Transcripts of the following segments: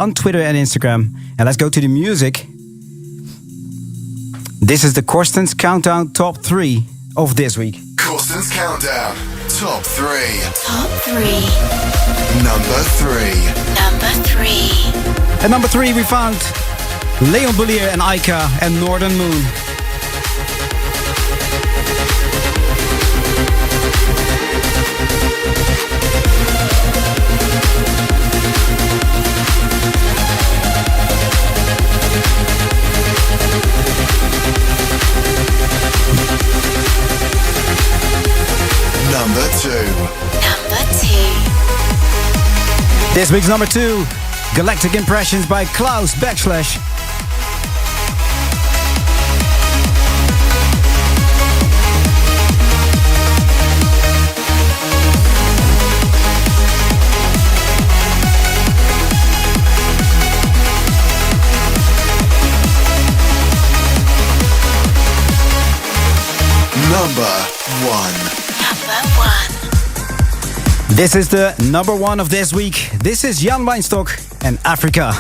on Twitter and Instagram. And let's go to the music. This is the Corstens Countdown Top 3 of this week. Corstens Countdown Top 3. Top 3. Number 3. Number 3. At number 3 we found Leon Boulier and Aika and Northern Moon. Number 2. Number 2. This week's number 2, Galactic Impressions by Klaus _. Number 1. Number 1. This is the number 1 of this week. This is Jan Wijnstock and Africa.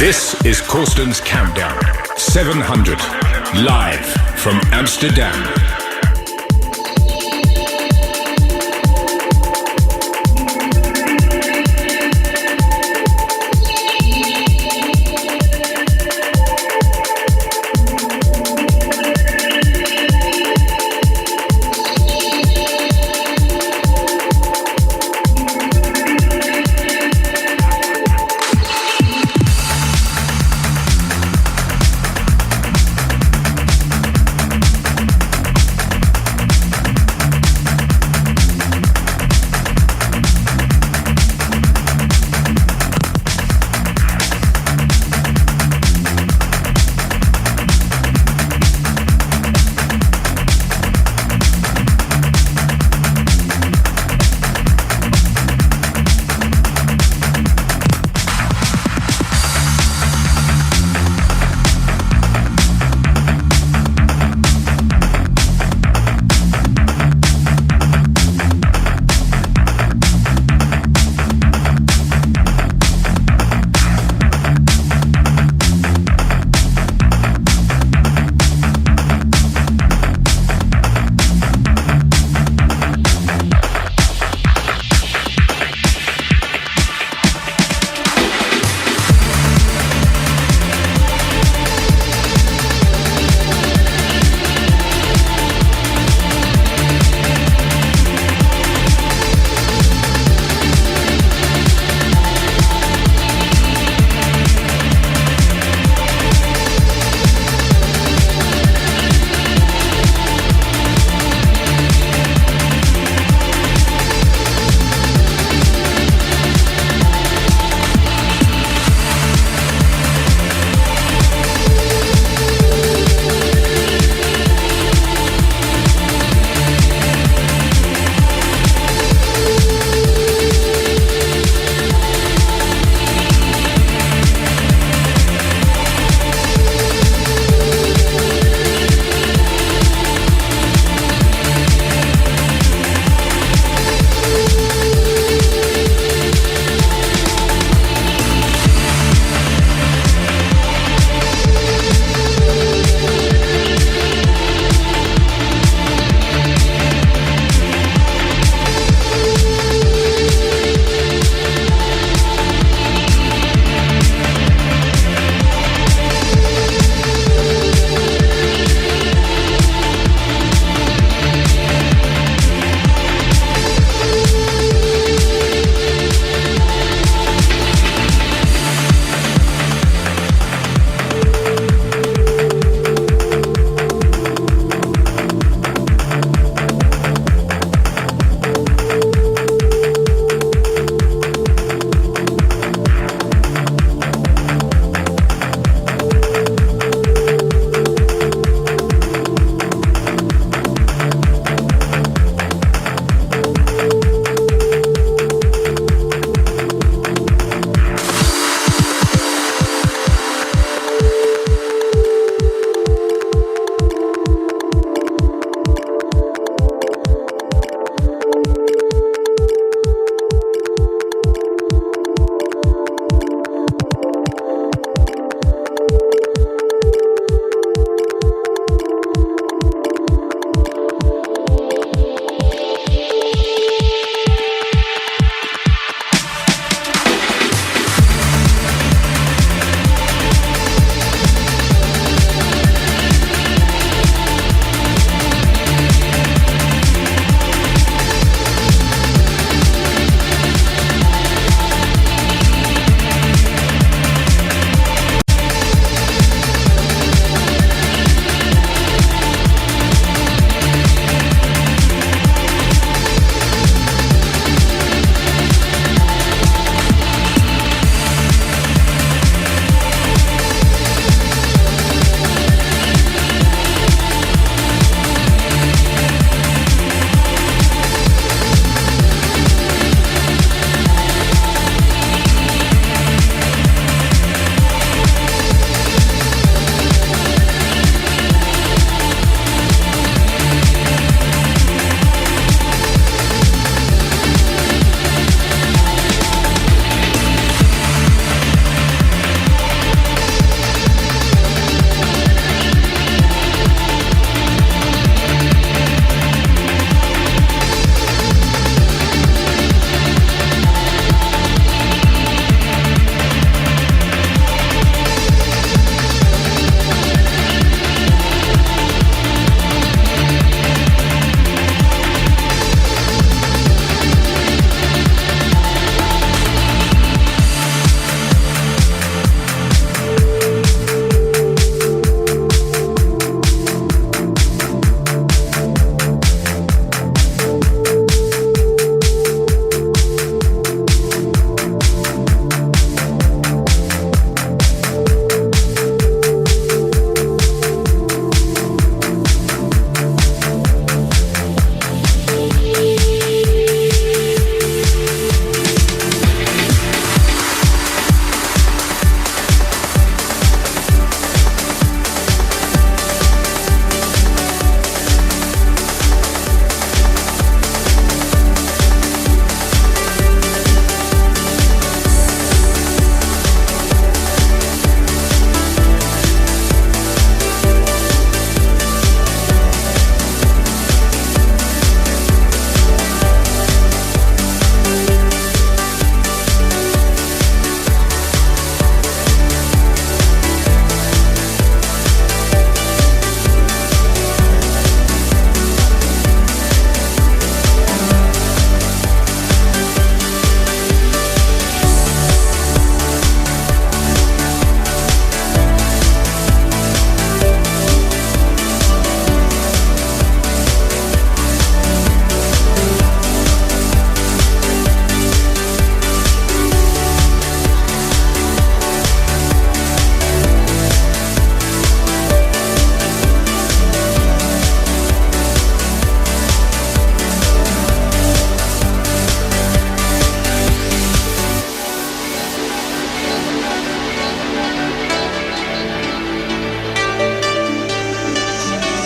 This is Corstens Countdown 700, live from Amsterdam.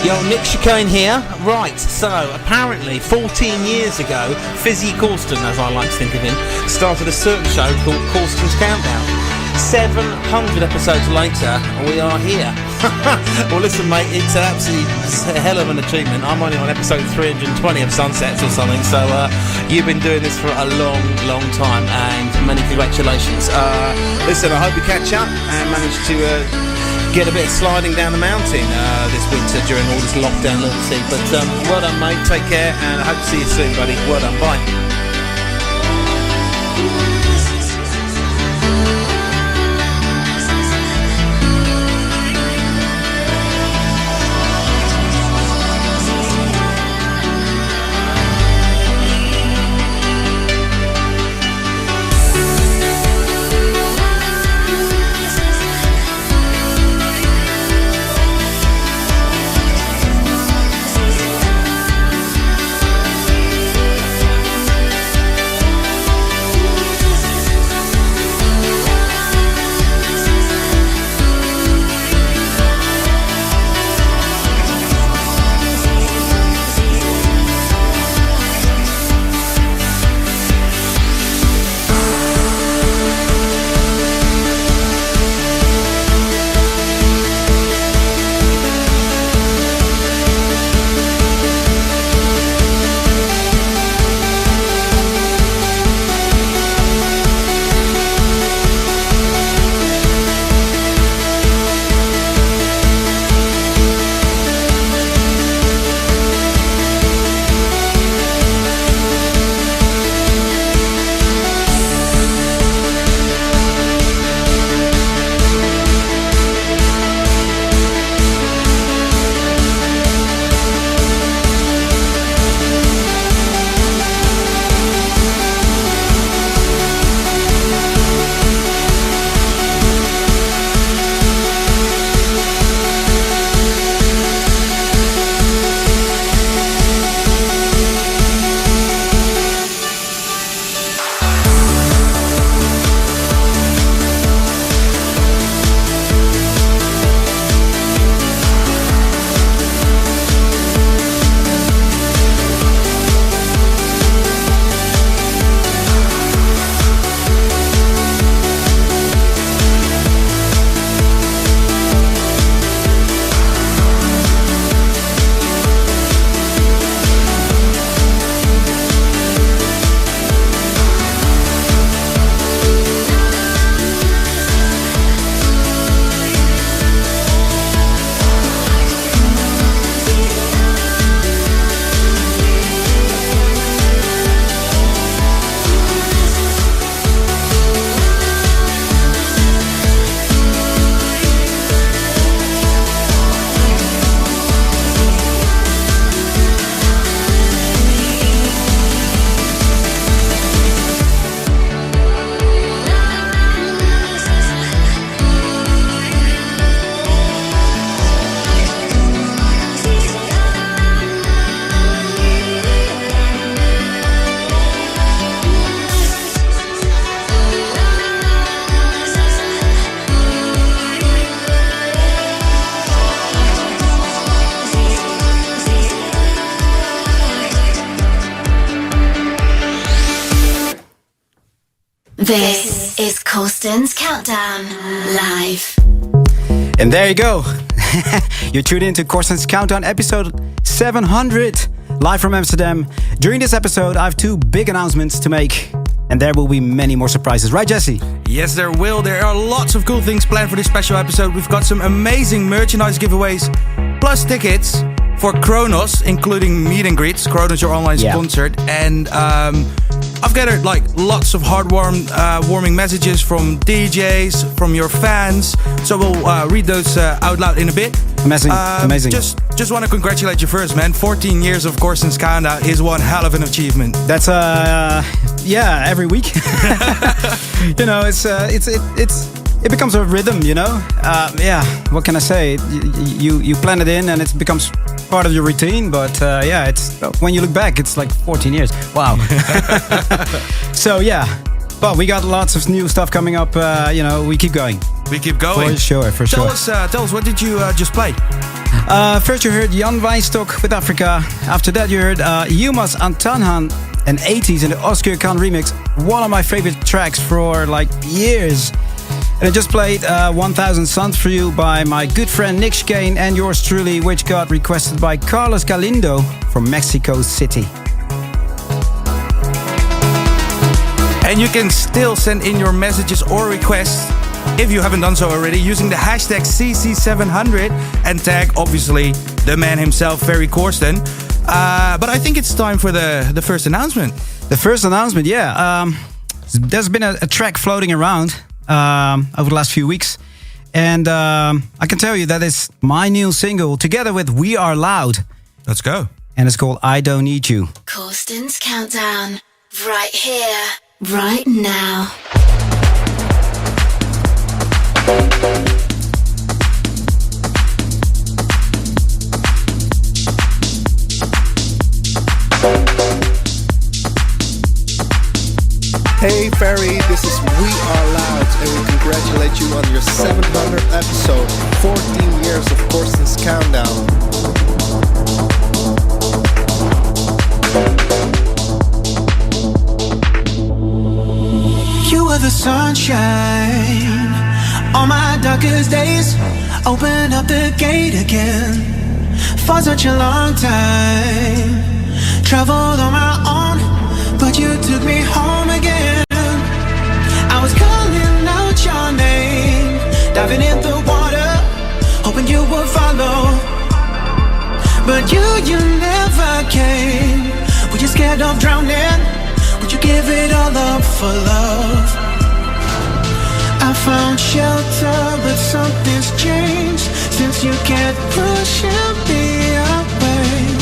Yo, Nick Chicane here. Right, so apparently 14 years ago, Fizzy Corsten, as I like to think of him, started a certain show called Corstens Countdown. 700 episodes later, we are here. Well, listen, mate, it's an absolutely hell of an achievement. I'm only on episode 320 of Sunsets or something, so you've been doing this for a long, long time, and many congratulations. Listen, I hope you catch up and manage to get a bit of sliding down the mountain this winter during all this lockdown lunacy. But well done, mate. Take care, and I hope to see you soon, buddy. Well done. Bye. This is Corstens Countdown live. And there you go. You're tuned into Corstens Countdown episode 700, live from Amsterdam. During this episode, I have two big announcements to make, and there will be many more surprises. Right, Jesse? Yes, there will. There are lots of cool things planned for this special episode. We've got some amazing merchandise giveaways, plus tickets for Kronos, including meet and greets. Kronos, your online sponsor. And I've gathered like lots of warming messages from DJs, from your fans. So we'll read those out loud in a bit. Amazing. Just want to congratulate you first, man. 14 years of Corstens Countdown is one hell of an achievement. That's every week. You know, it becomes a rhythm, you know. What can I say? You plan it in and it becomes part of your routine. But it's when you look back, it's like 14 years. Wow. So but we got lots of new stuff coming up. We keep going. We keep going. For sure. Tell us, what did you just play? First you heard Jan Wijnstok with Africa. After that you heard Yumas Antanhan and 80s in the Oscar Khan remix. One of my favorite tracks for like years. And I just played 1000 Suns for You by my good friend Nick Schkane and yours truly, which got requested by Carlos Galindo from Mexico City. And you can still send in your messages or requests, if you haven't done so already, using the hashtag CC700 and tag, obviously, the man himself, Ferry Corsten. But I think it's time for the first announcement. The first announcement, yeah. There's been a track floating around over the last few weeks. And I can tell you that it's my new single together with We Are Loud. Let's go. And it's called I Don't Need You. Corstens Countdown, right here, right now. Hey Ferry, this is We Are Loud and we congratulate you on your 700th episode, 14 years of Corstens Countdown. You were the sunshine on my darkest days. Open up the gate again for such a long time. Traveled on my own, but you took me home again. I was calling out your name, diving in the water, hoping you would follow. But you never came. Were you scared of drowning? Would you give it all up for love? I found shelter, but something's changed since you kept pushing me away.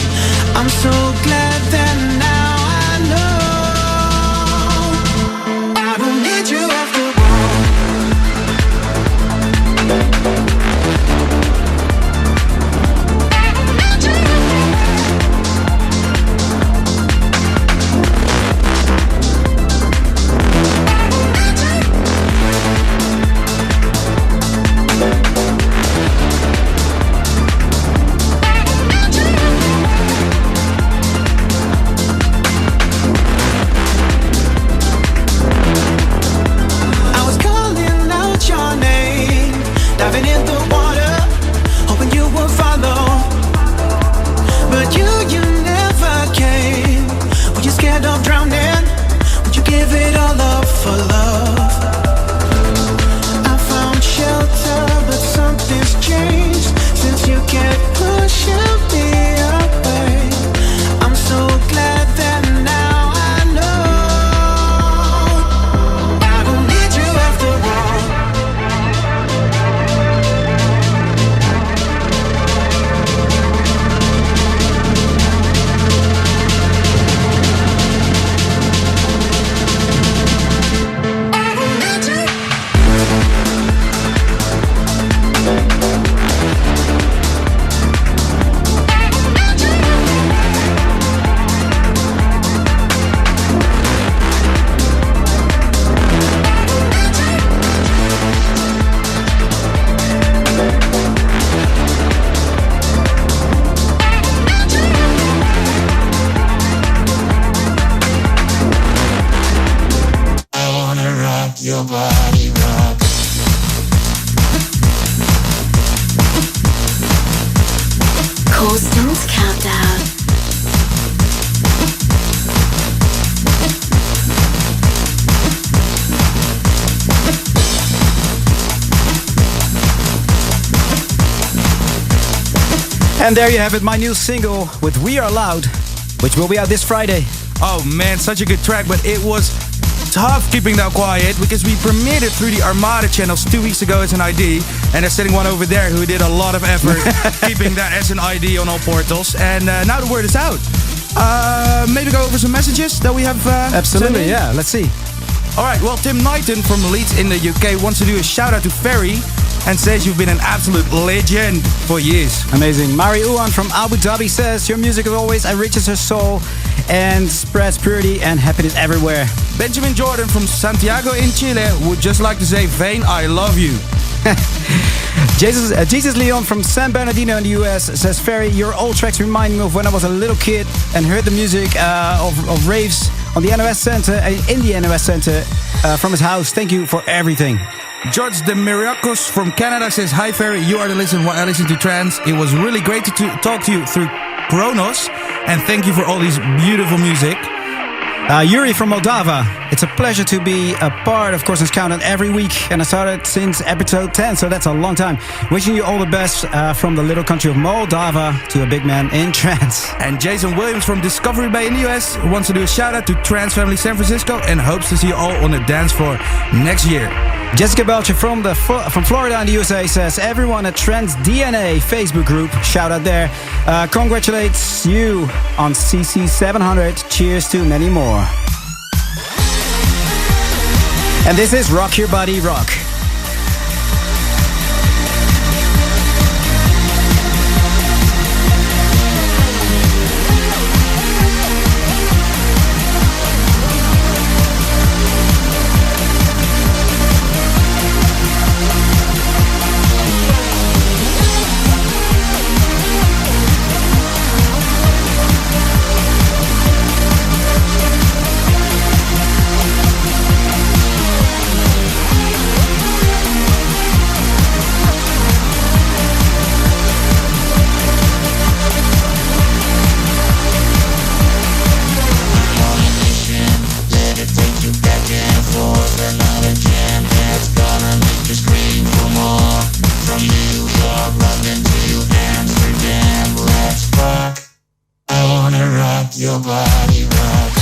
I'm so glad that now I know I don't need you after Corstens Countdown. And there you have it, my new single with We Are Loud, which will be out this Friday. Oh man, such a good track, but it was tough keeping that quiet because we premiered it through the Armada channels 2 weeks ago as an ID, and there's sitting one over there who did a lot of effort keeping that as an ID on all portals, and now the word is out. Maybe go over some messages that we have Absolutely, yeah, let's see. Alright, well, Tim Knighton from Leeds in the UK wants to do a shout out to Ferry and says you've been an absolute legend for years. Amazing. Mari Uwan from Abu Dhabi says your music as always enriches her soul and spreads purity and happiness everywhere. Benjamin Jordan from Santiago in Chile would just like to say, Vane, I love you. Jesus Leon from San Bernardino in the US says, Ferry, your old tracks remind me of when I was a little kid and heard the music of raves on the NOS Center, in the NOS Center from his house. Thank you for everything. George de Miriakos from Canada says, hi Ferry, you are the listen while I listen to trance. It was really great to talk to you through Kronos, and thank you for all this beautiful music. Yuri from Moldova. It's a pleasure to be a part of Corstens Countdown every week, and I started since episode 10, so that's a long time. Wishing you all the best from the little country of Moldova to a big man in trance. And Jason Williams from Discovery Bay in the US wants to do a shout out to Trance Family San Francisco and hopes to see you all on the dance floor next year. Jessica Belcher from Florida in the USA says, everyone at Trance DNA Facebook group, shout out there, congratulates you on CC 700. Cheers to many more. And this is Rock Your Body Rock. Your body rock.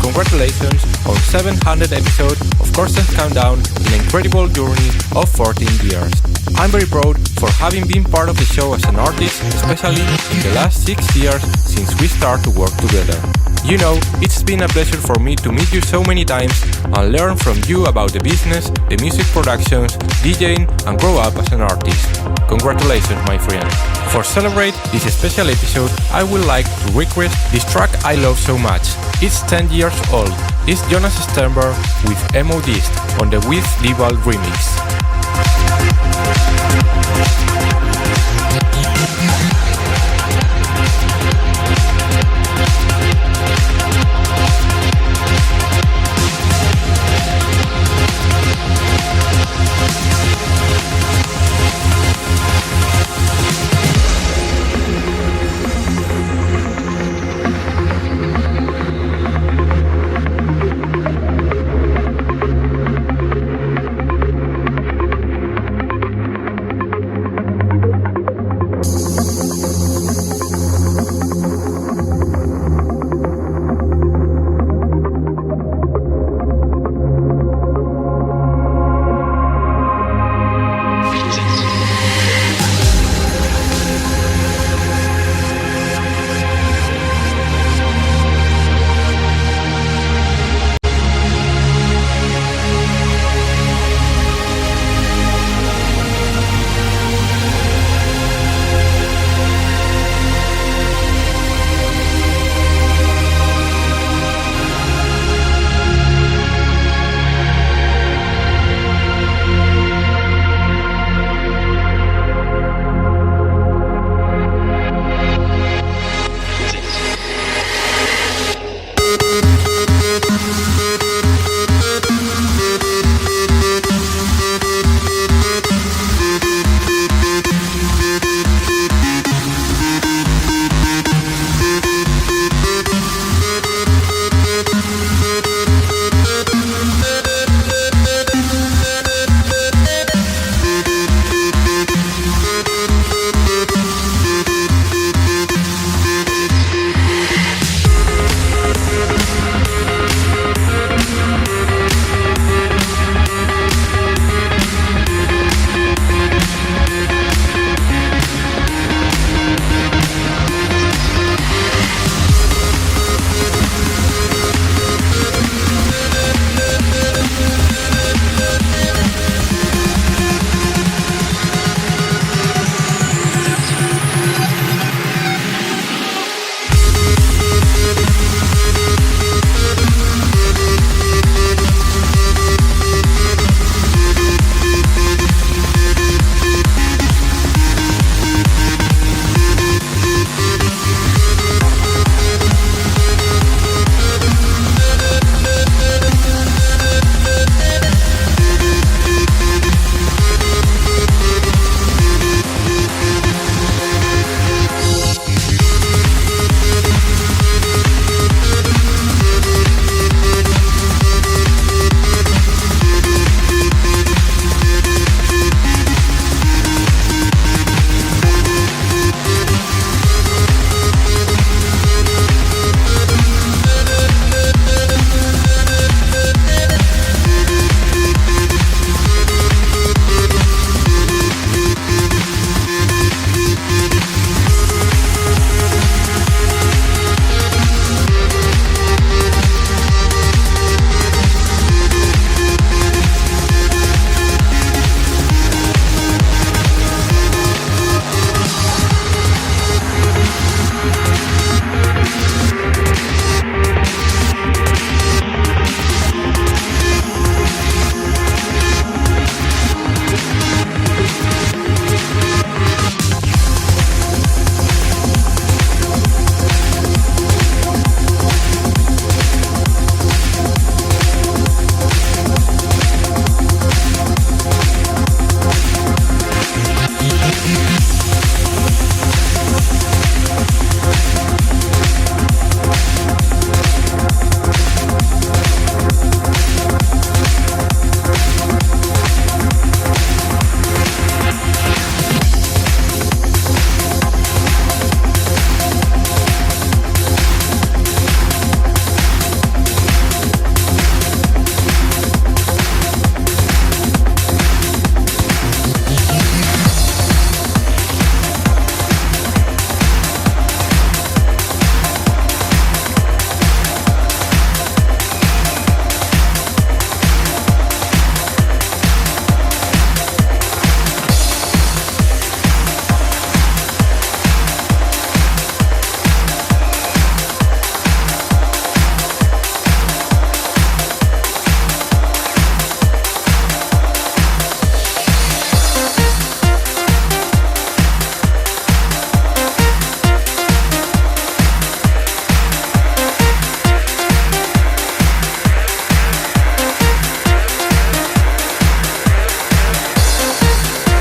congratulations on 700 episodes of Corstens Countdown, an incredible journey of 14 years. I'm very proud for having been part of the show as an artist, especially in the last 6 years since we started to work together. You know, it's been a pleasure for me to meet you so many times and learn from you about the business, the music productions, DJing, and grow up as an artist. Congratulations, my friend. For celebrate this special episode, I would like to request this track I love so much. It's 10 years old. It's Jonas Sternberg with Emodist on the With Dival remix.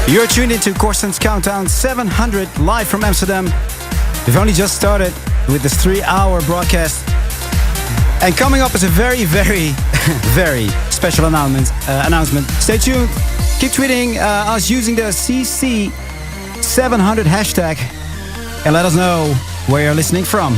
You're tuned into Corstens Countdown 700 live from Amsterdam. We've only just started with this 3-hour broadcast. And coming up is a very, very, very special announcement. Stay tuned. Keep tweeting us using the CC700 hashtag. And let us know where you're listening from.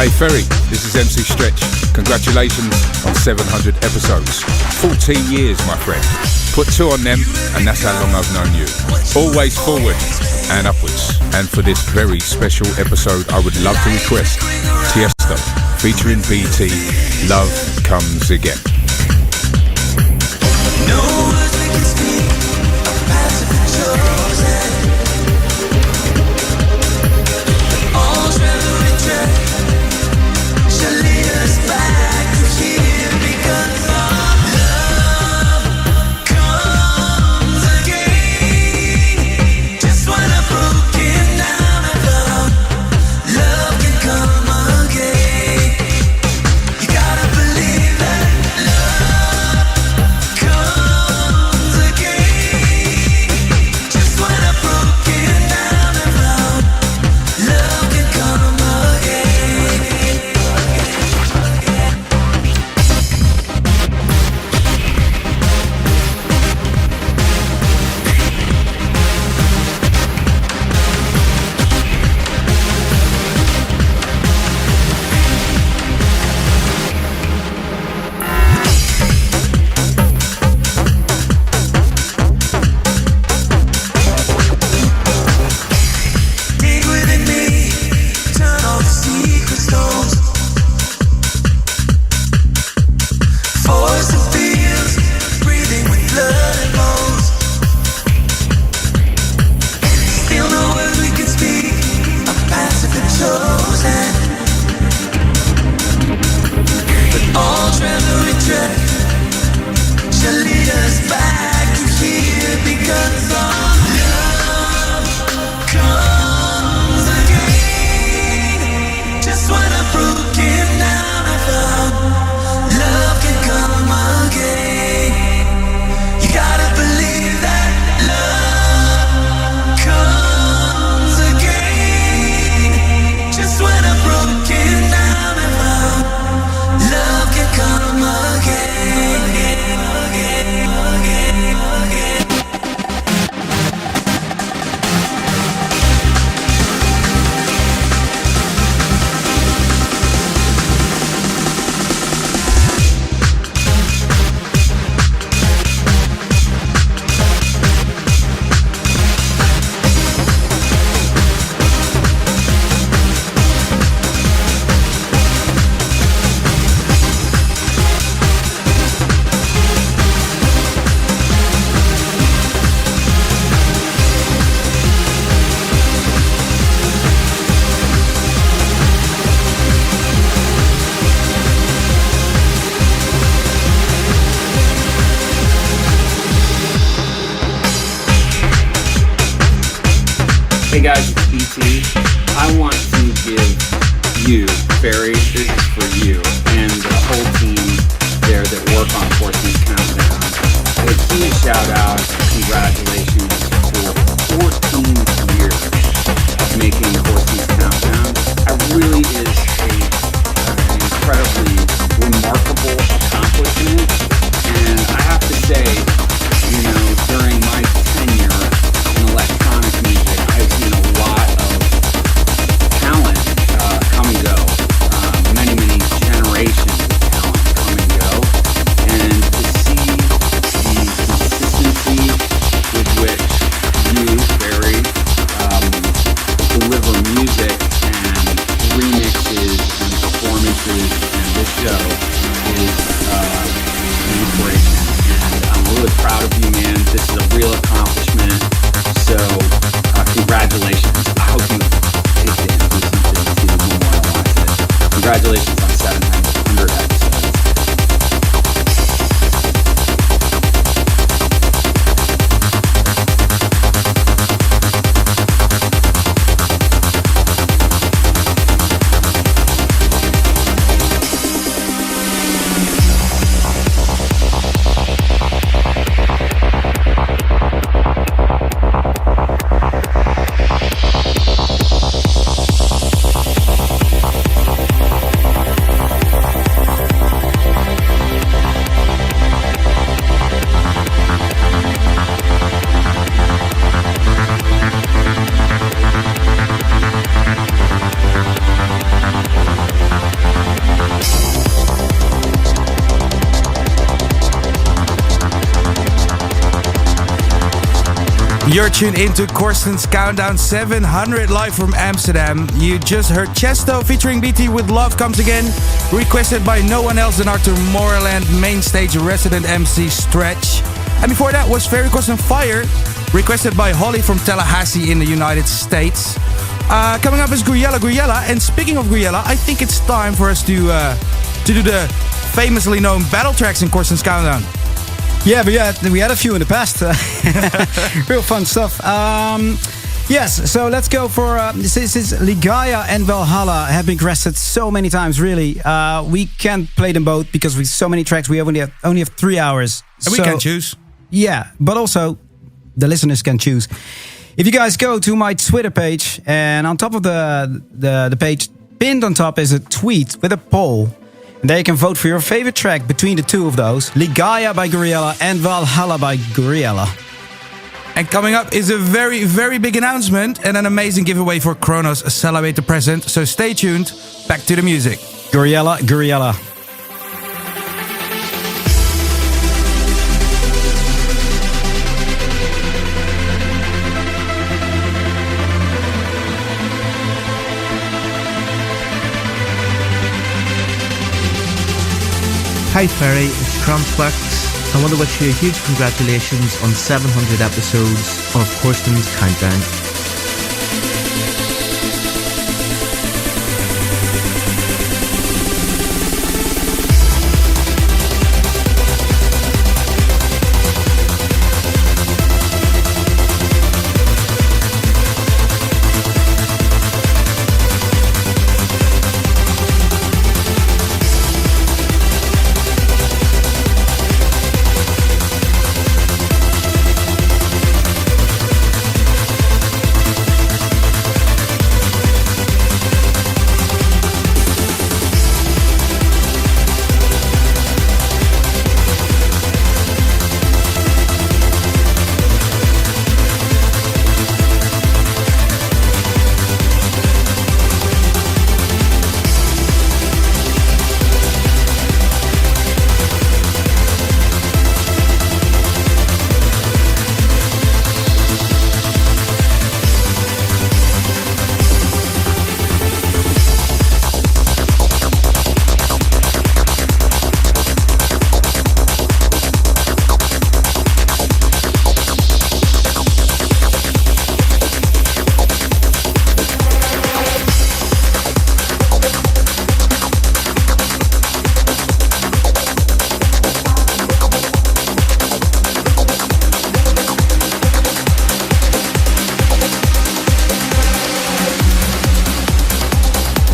Hey Ferry, this is MC Stretch. Congratulations on 700 episodes. 14 years, my friend. Put 2 on them, and that's how long I've known you. Always forward and upwards. And for this very special episode, I would love to request Tiesto featuring BT, Love Comes Again. No words we can speak, a passive chosen. All travel return shall lead us back to here because our love comes again. Just when I've broken down, I found love can come again. You gotta believe that love comes again. Just when I've broken down, I found love can come again. Dig within me, turn all the secret stones. Force the feels, breathing with blood and bones. Still no words we can speak, a passive and chosen. But all travel we tread shall lead us back to here because our love comes again. Just when I'm broken down, I found love can come again. You gotta believe that love comes again. Just when I'm broken down, I found love can come again. Hey guys, it's BT. I want to give you, Ferry, this is for you, and the whole team there that work on Corstens Countdown. A huge shout out, congratulations for 14 years of making Corstens Countdown. It really is an incredibly remarkable accomplishment, and I have to say, you know, during my tenure in electronic music, I've seen a lot of talent come and go, many generations of talent come and go, and to see the consistency with which you, Barry, deliver music and remixes and performances, and this show is an inspiration, and I'm really proud of you, man. This is a real accomplishment, so congratulations. I hope you take it and listen to it and see one more and watch it. Congratulations on 700 episodes. You're tuned into Corstens Countdown 700 live from Amsterdam. You just heard Chesto featuring BT with Love Comes Again, requested by no one else than our Tomorrowland main stage resident MC Stretch. And before that was Ferry Corsten Fire, requested by Holly from Tallahassee in the United States. Coming up is Gruyella. And speaking of Gruyella, I think it's time for us to do the famously known battle tracks in Corstens Countdown. Yeah, but we had a few in the past. Real fun stuff. Yes, so let's go for... This is Ligaya and Valhalla have been requested so many times, really. We can't play them both because with so many tracks, we only have 3 hours. And we can choose. Yeah, but also the listeners can choose. If you guys go to my Twitter page, and on top of the page, pinned on top is a tweet with a poll. And there you can vote for your favorite track between the two of those. Ligaya by Gruyella and Valhalla by Gruyella. And coming up is a very, very big announcement and an amazing giveaway for Kronos Celebrate the Present. So stay tuned. Back to the music. Gruyella. Hi Ferry, it's Crampflex. I want to wish you a huge congratulations on 700 episodes of Corstens Countdown.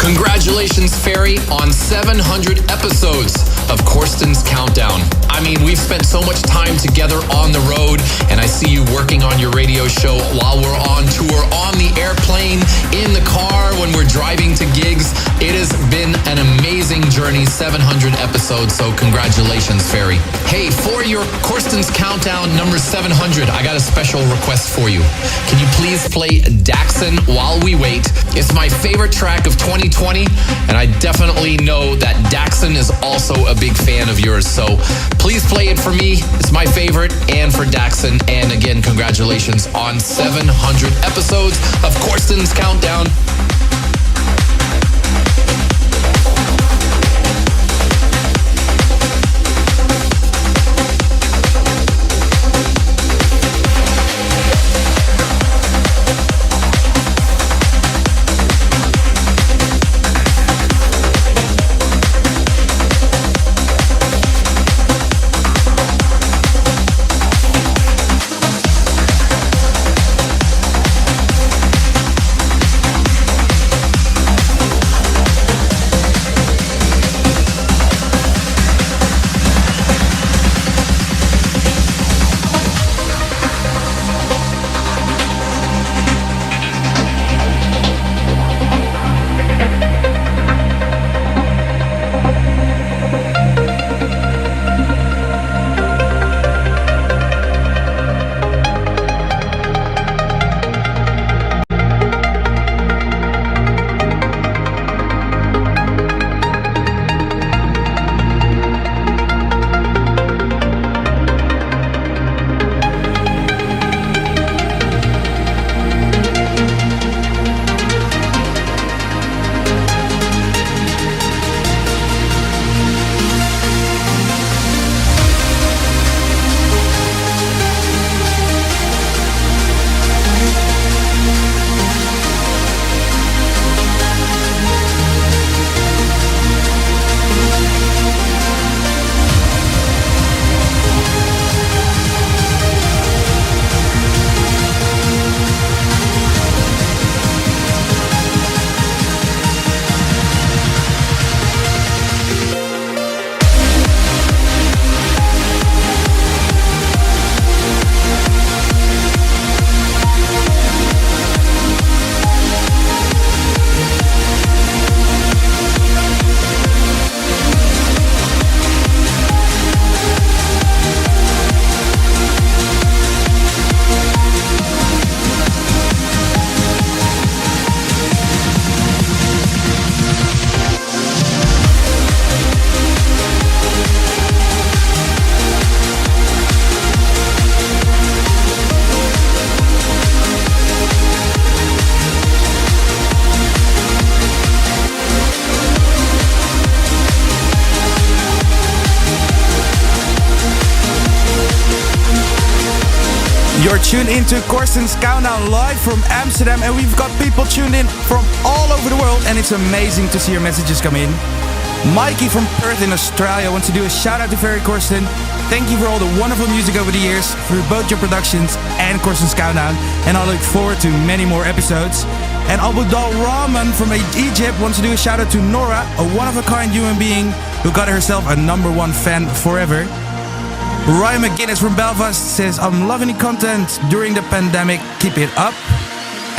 Congratulations, Ferry, on 700 episodes of Corstens Countdown. I mean, we've spent so much time together on the road, and I see you working on your radio show while we're on tour, on the airplane, in the car, when we're driving to gigs. It has been an amazing journey, 700 episodes, so congratulations, Ferry. Hey, for your Corstens Countdown number 700, I got a special request for you. Can you please play Daxon While We Wait? It's my favorite track of 2020, and I definitely know that Daxon is also a big fan of yours, so please play it for me. It's my favorite, and for Daxon. And again, congratulations on 700 episodes of Corstens Countdown. You're tuned into Corstens Countdown live from Amsterdam, and we've got people tuned in from all over the world, and it's amazing to see your messages come in. Mikey from Perth in Australia wants to do a shout out to Ferry Corsten. Thank you for all the wonderful music over the years through both your productions and Corstens Countdown, and I look forward to many more episodes. And Abu Dal Rahman from Egypt wants to do a shout out to Nora, a one-of-a-kind human being who got herself a #1 fan forever. Ryan McGuinness from Belfast says, I'm loving the content during the pandemic, keep it up.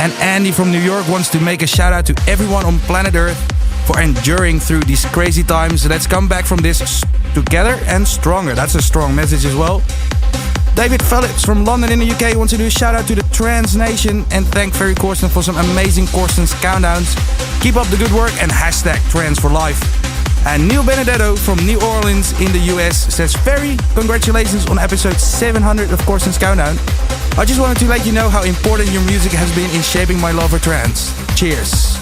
And Andy from New York wants to make a shout out to everyone on planet Earth for enduring through these crazy times. Let's come back from this together and stronger. That's a strong message as well. David Phillips from London in the UK wants to do a shout out to the Trans Nation and thank Ferry Corsten for some amazing Corstens countdowns. Keep up the good work and hashtag Trans for Life. And Neil Benedetto from New Orleans in the US says, Ferry, congratulations on episode 700 of Corstens Countdown. I just wanted to let you know how important your music has been in shaping my love for trance. Cheers.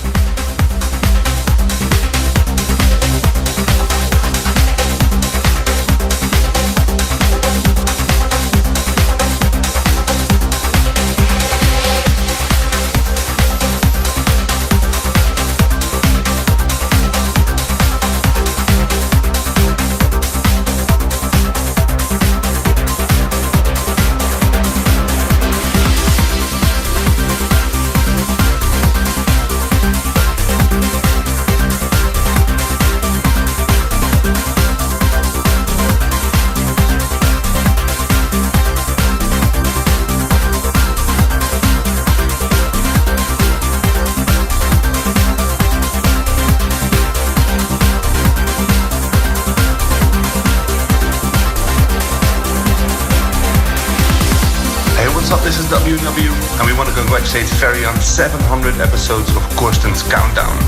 And we want to congratulate Ferry on 700 episodes of Corstens Countdown.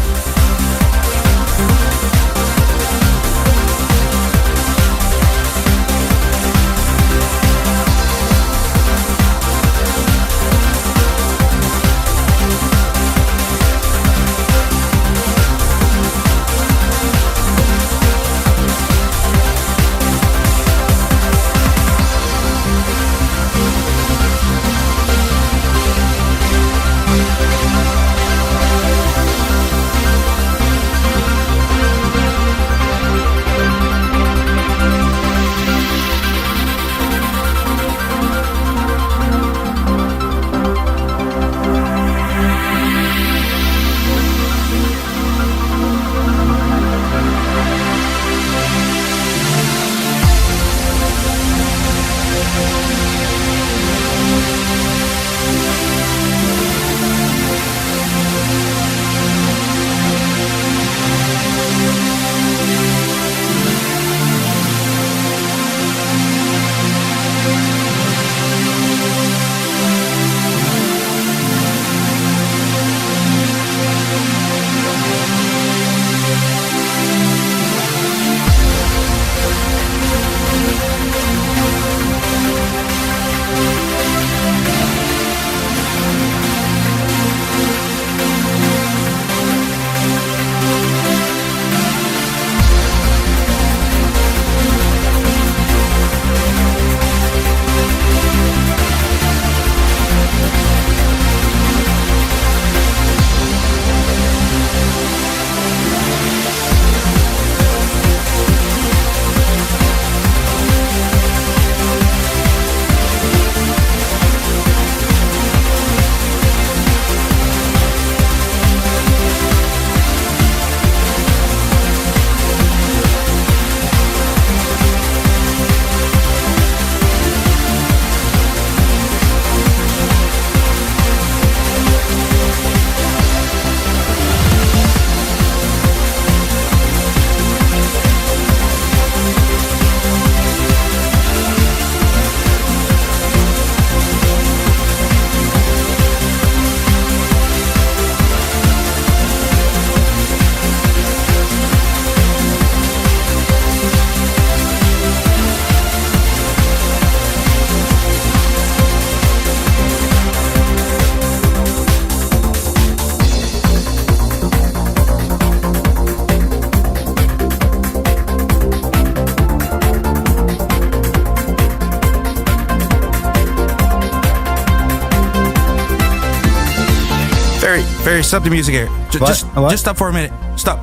Ferry, stop the music here. Just stop for a minute. Stop.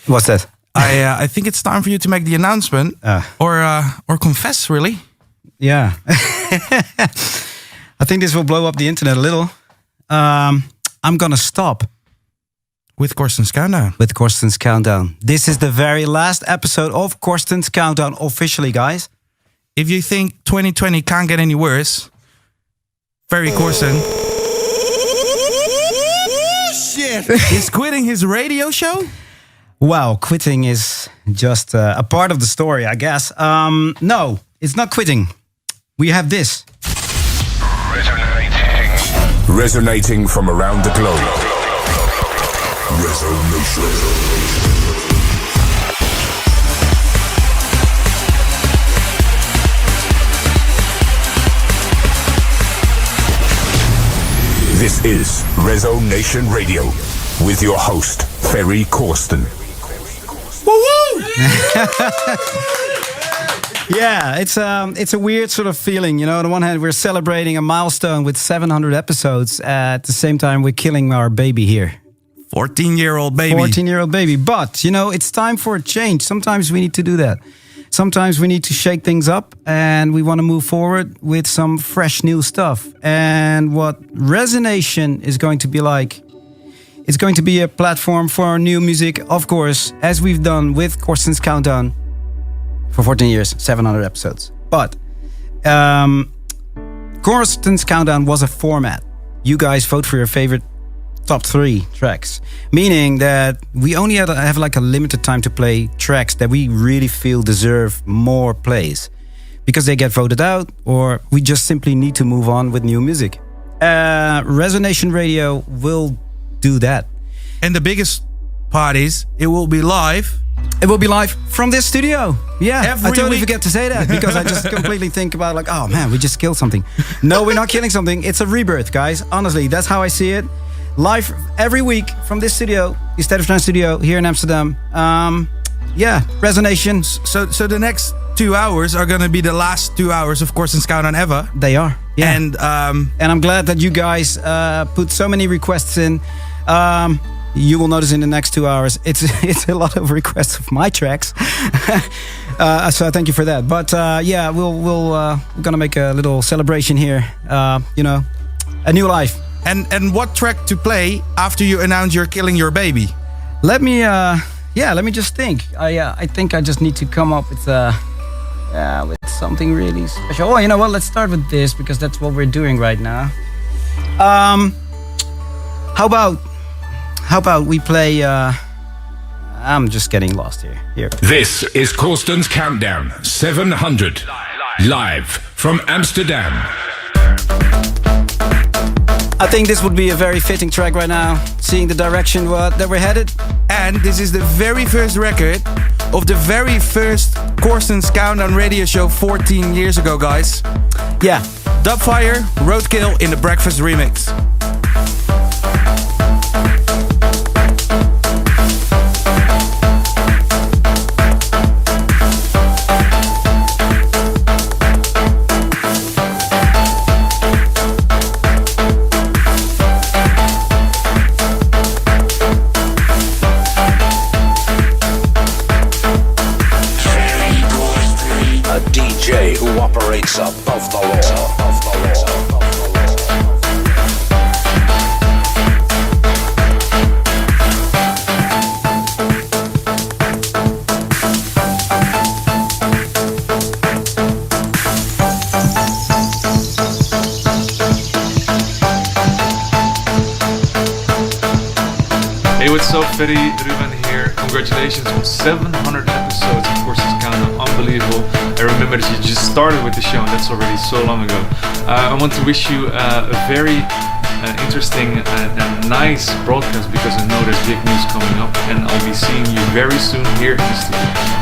What's that? I think it's time for you to make the announcement or confess, really. Yeah. I think this will blow up the internet a little. I'm gonna stop. With Corstens Countdown. With Corstens Countdown. This is the very last episode of Corstens Countdown officially, guys. If you think 2020 can't get any worse, Ferry Corsten is quitting his radio show? Well, quitting is just a part of the story, I guess. No, it's not quitting. We have this. Resonating from around the globe. Resonation. This is Resonation Radio with your host, Ferry Corsten. Woo-woo! Yeah, it's a weird sort of feeling, you know. On the one hand, we're celebrating a milestone with 700 episodes. At the same time, we're killing our baby here. 14-year-old baby. 14-year-old baby. But, you know, it's time for a change. Sometimes we need to do that. Sometimes we need to shake things up and we want to move forward with some fresh new stuff. And what Resonation is going to be like, it's going to be a platform for new music, of course, as we've done with Corstens Countdown for 14 years, 700 episodes. But Corstens Countdown was a format. You guys vote for your favorite top 3 tracks, meaning that we only have like a limited time to play tracks that we really feel deserve more plays because they get voted out, or we just simply need to move on with new music. Resonation Radio will do that. And the biggest part is it will be live. It will be live from this studio. Yeah, Every I totally week. forget to say that because I just completely think about like, oh man, we just killed something. No, we're not killing something. It's a rebirth, guys. Honestly, that's how I see it. Live every week from this studio, the State of Trance studio here in Amsterdam. Yeah, Resonation. So the next 2 hours are going to be the last 2 hours of Corstens Countdown ever. They are. Yeah. And I'm glad that you guys put so many requests in. You will notice in the next 2 hours, it's a lot of requests of my tracks. So thank you for that. But yeah, we're gonna make a little celebration here. You know, a new life. And what track to play after you announce you're killing your baby? Let me just think. I think I just need to come up with with something really special. Oh, you know what? Let's start with this because that's what we're doing right now. How about we play? I'm just getting lost here. This is Corstens Countdown 700, live from Amsterdam. I think this would be a very fitting track right now, seeing the direction that we're headed. And this is the very first record of the very first Corstens Countdown radio show 14 years ago, guys. Yeah. Dubfire, Roadkill in the Breakfast remix. Who operates above the law. Hey, what's up, Ferry? Ruben here. Congratulations on 700 episodes of Corstens Countdown. Unbelievable. I remember that you just started with the show, and that's already so long ago. I want to wish you a very interesting and nice broadcast because I know there's big news coming up, and I'll be seeing you very soon here in the studio.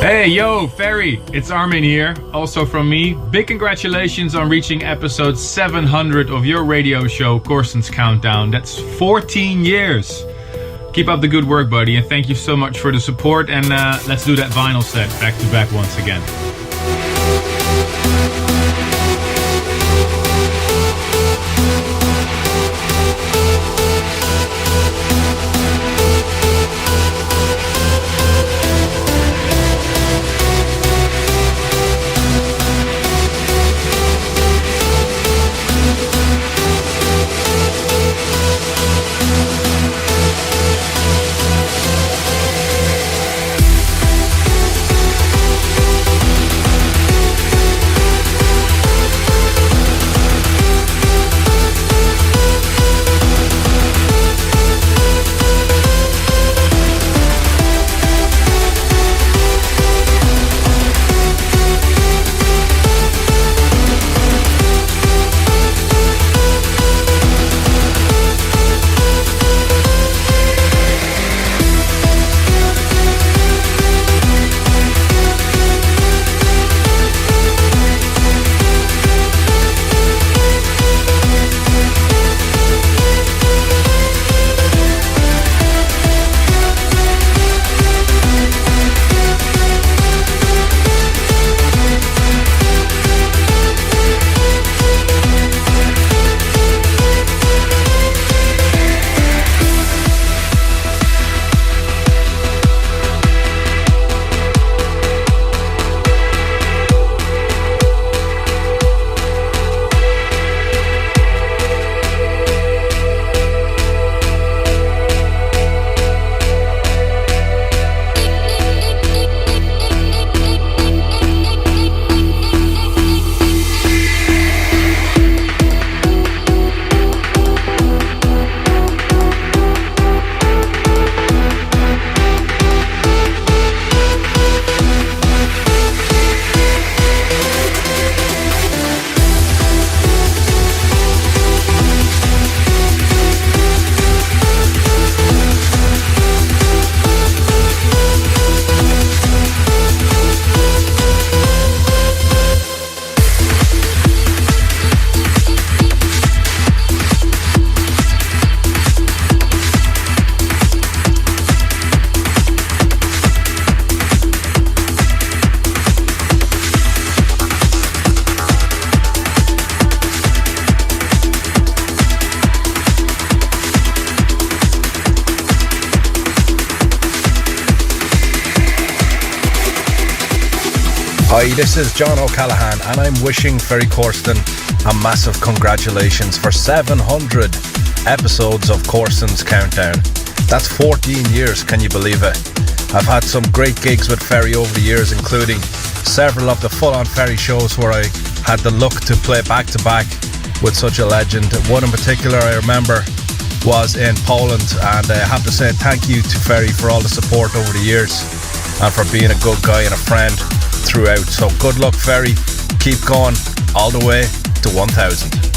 Hey, yo, Ferry, it's Armin here. Also from me, big congratulations on reaching episode 700 of your radio show, Corstens Countdown. That's 14 years. Keep up the good work, buddy, and thank you so much for the support. And let's do that vinyl set back to back once again. Hi, this is John O'Callaghan and I'm wishing Ferry Corsten a massive congratulations for 700 episodes of Corstens Countdown. That's 14 years, can you believe it? I've had some great gigs with Ferry over the years, including several of the full-on Ferry shows where I had the luck to play back-to-back with such a legend. One in particular I remember was in Poland, and I have to say thank you to Ferry for all the support over the years and for being a good guy and a friend throughout. So good luck, Ferry. Keep going all the way to 1000.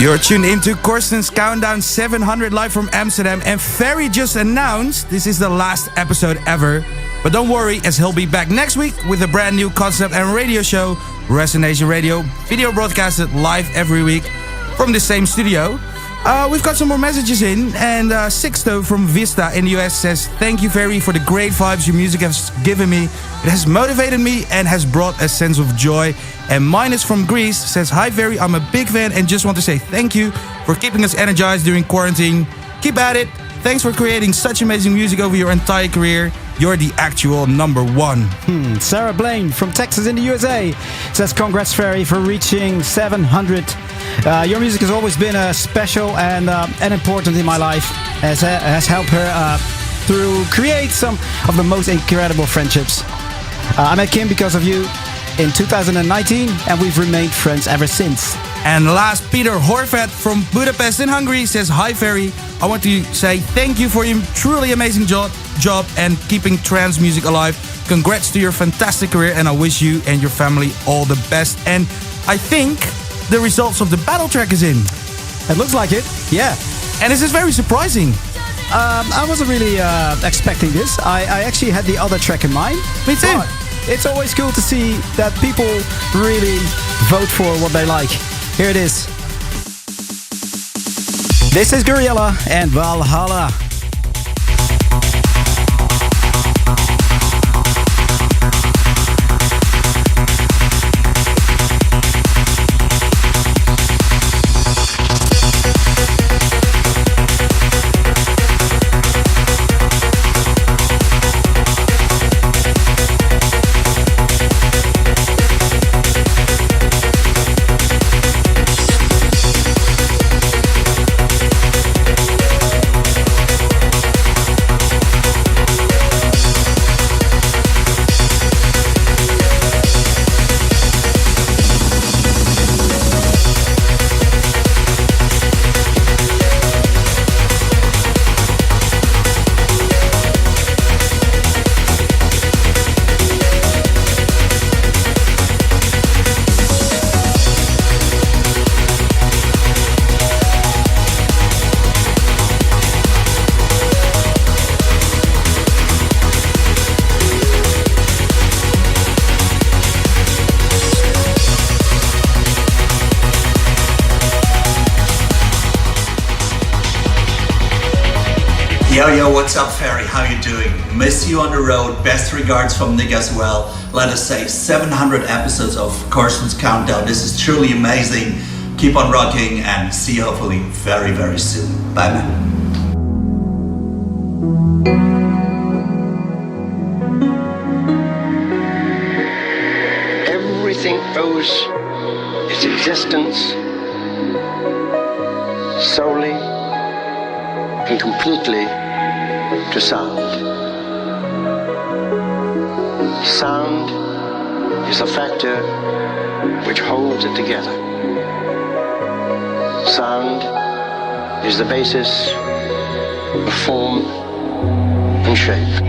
You're tuned into Corstens Countdown 700 live from Amsterdam, and Ferry just announced this is the last episode ever. But don't worry, as he'll be back next week with a brand new concept and radio show, Resonation Radio, video broadcasted live every week from the same studio. We've got some more messages in, and Sixto from Vista in the US says, thank you, Ferry, for the great vibes your music has given me. It has motivated me and has brought a sense of joy. And Minus from Greece says, hi, Ferry, I'm a big fan and just want to say thank you for keeping us energized during quarantine. Keep at it. Thanks for creating such amazing music over your entire career. You're the actual number one. Sarah Blaine from Texas in the USA says, congrats, Ferry, for reaching 700. Your music has always been special and important in my life. Has helped her through create some of the most incredible friendships. I met Kim because of you in 2019, and we've remained friends ever since. And last, Peter Horvat from Budapest in Hungary says, hi, Ferry. I want to say thank you for your truly amazing job and keeping trance music alive. Congrats to your fantastic career, and I wish you and your family all the best. And I think the results of the battle track is in. It looks like it, yeah. And this is very surprising. I wasn't really expecting this. I actually had the other track in mind. Me too. But it's always cool to see that people really vote for what they like. Here it is. This is Gorilla and Valhalla. Yo, what's up, Ferry? How you doing? Miss you on the road. Best regards from Nick as well. Let us say 700 episodes of Corstens Countdown. This is truly amazing. Keep on rocking and see you hopefully very, very soon. Bye, man. Everything owes its existence solely and completely to sound. Sound is the factor which holds it together. Sound is the basis of form and shape.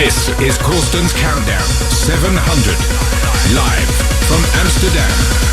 This is Corstens Countdown 700, live from Amsterdam.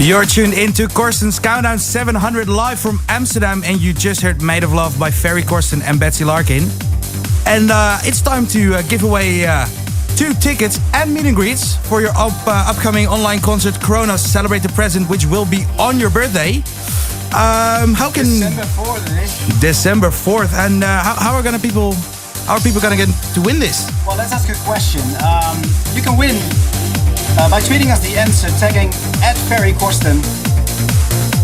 You're tuned into Corstens Countdown 700 live from Amsterdam, and you just heard Made of Love by Ferry Corsten and Betsy Larkin. And it's time to give away 2 tickets and meet and greets for your upcoming online concert Kronos Celebrate the Present, which will be on your birthday. How can December 4th it is. December 4th, and how are people gonna get to win this? Well, let's ask a question. You can win by tweeting us the answer, tagging @ferrycorsten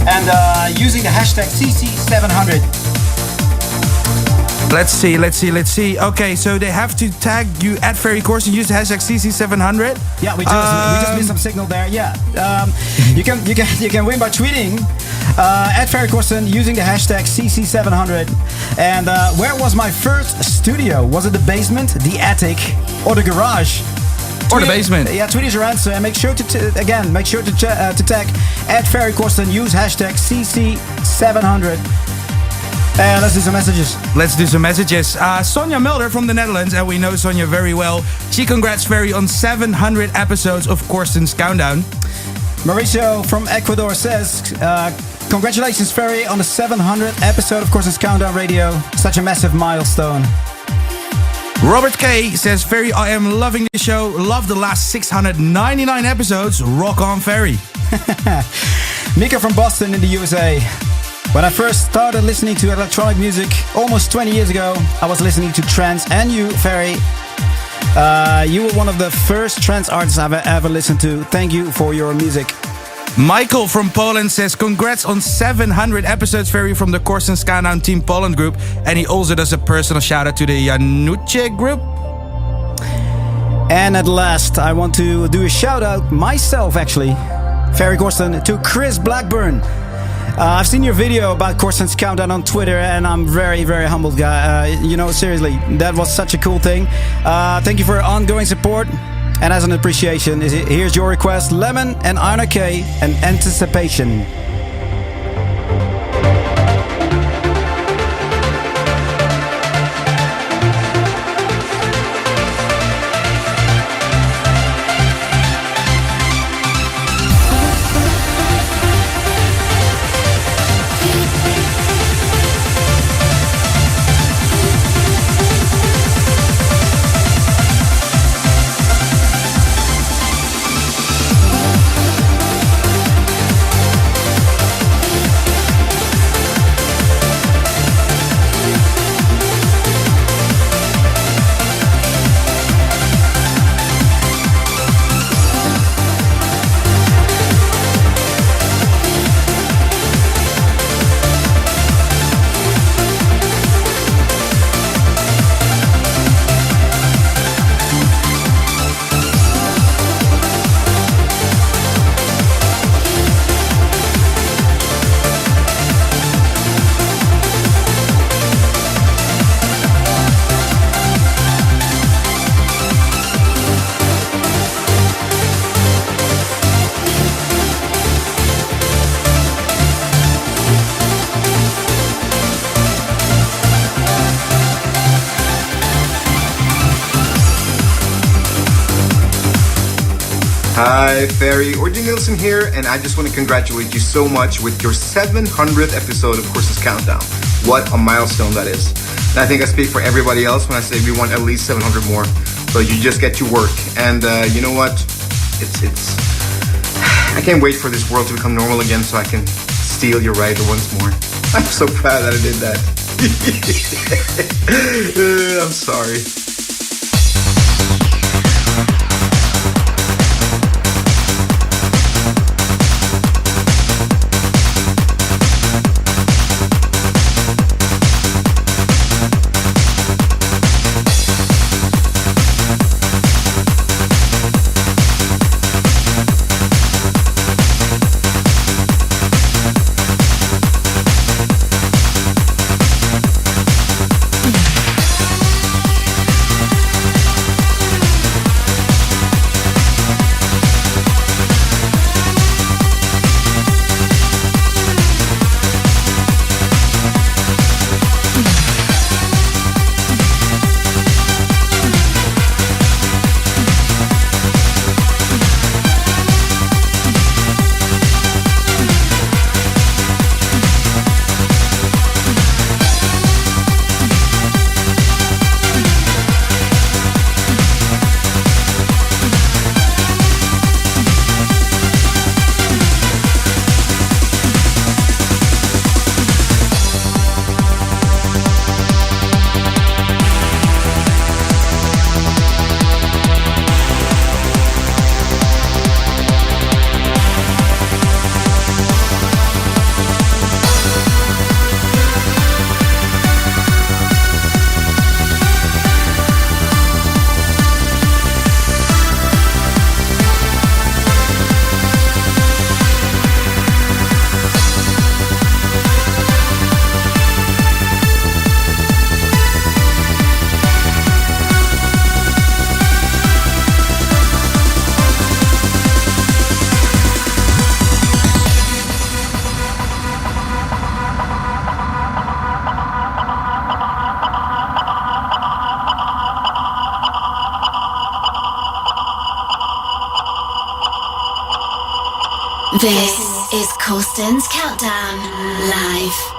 and using the hashtag CC700. Let's see. Okay, so they have to tag you @ferrycorsten, use the hashtag CC700. Yeah, we just missed some signal there. Yeah, you can win by tweeting @ferrycorsten using the hashtag CC700. And where was my first studio? Was it the basement, the attic, or the garage? Or the basement. Yeah, tweet us your answer and make sure to tag @ferrycorsten, use hashtag CC700. And let's do some messages. Sonja Mulder from the Netherlands, and we know Sonja very well. She congrats Ferry on 700 episodes of Corstens Countdown. Mauricio from Ecuador says, congratulations Ferry on the 700th episode of Corstens Countdown Radio. Such a massive milestone. Robert K says, Ferry, I am loving the show. Love the last 699 episodes. Rock on, Ferry. Mika from Boston in the USA. When I first started listening to electronic music almost 20 years ago, I was listening to trance, and you, Ferry. You were one of the first trance artists I've ever listened to. Thank you for your music. Michael from Poland says, congrats on 700 episodes, Ferry, from the Corstens Countdown Team Poland group. And he also does a personal shout out to the Janucie group. And at last, I want to do a shout out myself, actually, Ferry Corsten, to Chris Blackburn. I've seen your video about Corstens Countdown on Twitter, and I'm very, very humbled, guy. Seriously, that was such a cool thing. Thank you for your ongoing support. And as an appreciation, here's your request, Lemon and Arna K and Anticipation. Hi Ferry, Orgy Nielsen here, and I just want to congratulate you so much with your 700th episode of Corstens Countdown. What a milestone that is. And I think I speak for everybody else when I say we want at least 700 more. So you just get to work. And you know what? It's I can't wait for this world to become normal again so I can steal your rider once more. I'm so proud that I did that. I'm sorry. This is Corstens Countdown live.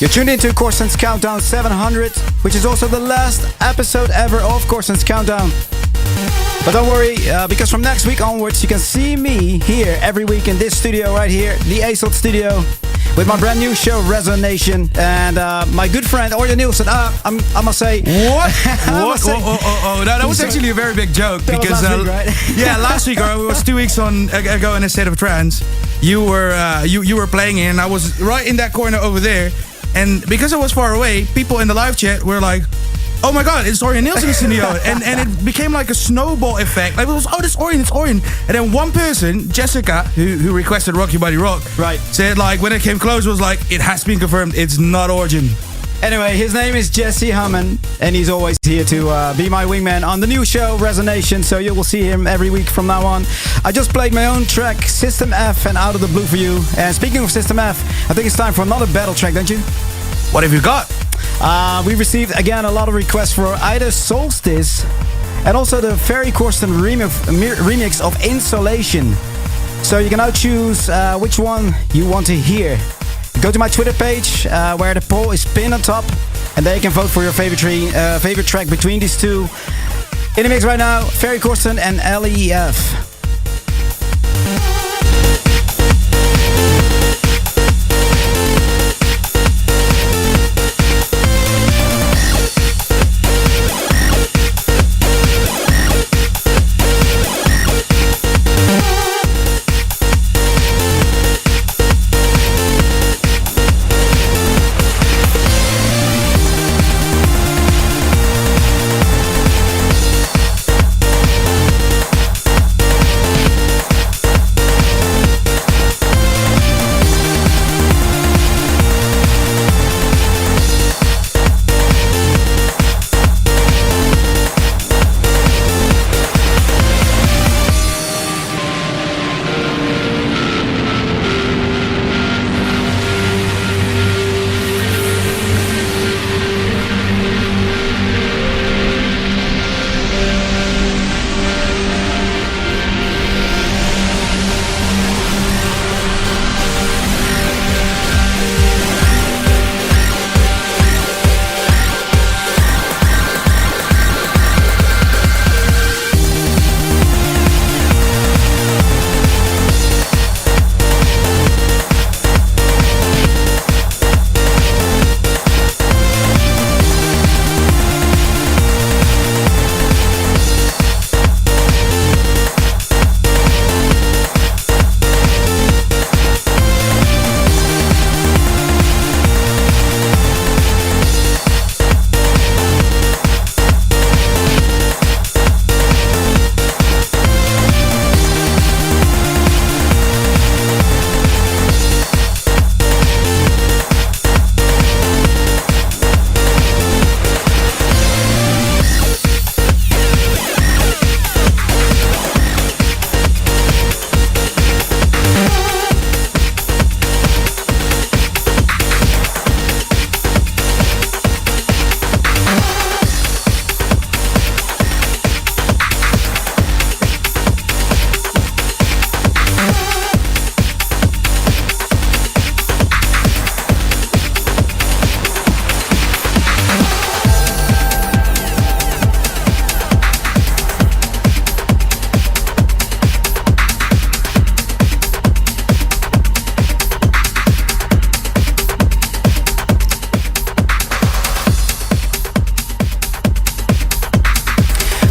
You're tuned into Corstens Countdown 700, which is also the last episode ever of Corstens Countdown. But don't worry, because from next week onwards, you can see me here every week in this studio right here, the ASOT studio, with my brand new show, Resonation, and my good friend, Orjan Nielsen. I must say... What? That was actually a very big joke. Because last week, right? Yeah, last week, it was 2 weeks ago in a state of trance. You were playing it, and I was right in that corner over there. And because I was far away, people in the live chat were like, oh my god, it's Orjan Nielsen in the studio. and it became like a snowball effect. Like it was, oh, it's Orjan. And then one person, Jessica, who requested Rock Your Body Rock, right, said like when it came close, it was like, it has been confirmed, it's not Orjan. Anyway, his name is Jesse Hammond, and he's always here to be my wingman on the new show, Resonation, so you will see him every week from now on. I just played my own track, System F and Out of the Blue for you. And speaking of System F, I think it's time for another battle track, don't you? What have you got? We received, again, a lot of requests for either Solstice and also the Ferry Corsten remix of Insolation. So you can now choose which one you want to hear. Go to my Twitter page where the poll is pinned on top, and there you can vote for your favorite track between these two. In the mix right now, Ferry Corsten and LEF.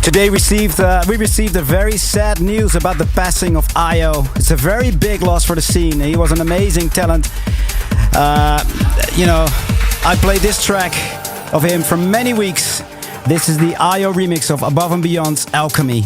Today we received a very sad news about the passing of Io. It's a very big loss for the scene. He was an amazing talent. I played this track of him for many weeks. This is the Io remix of Above and Beyond's Alchemy.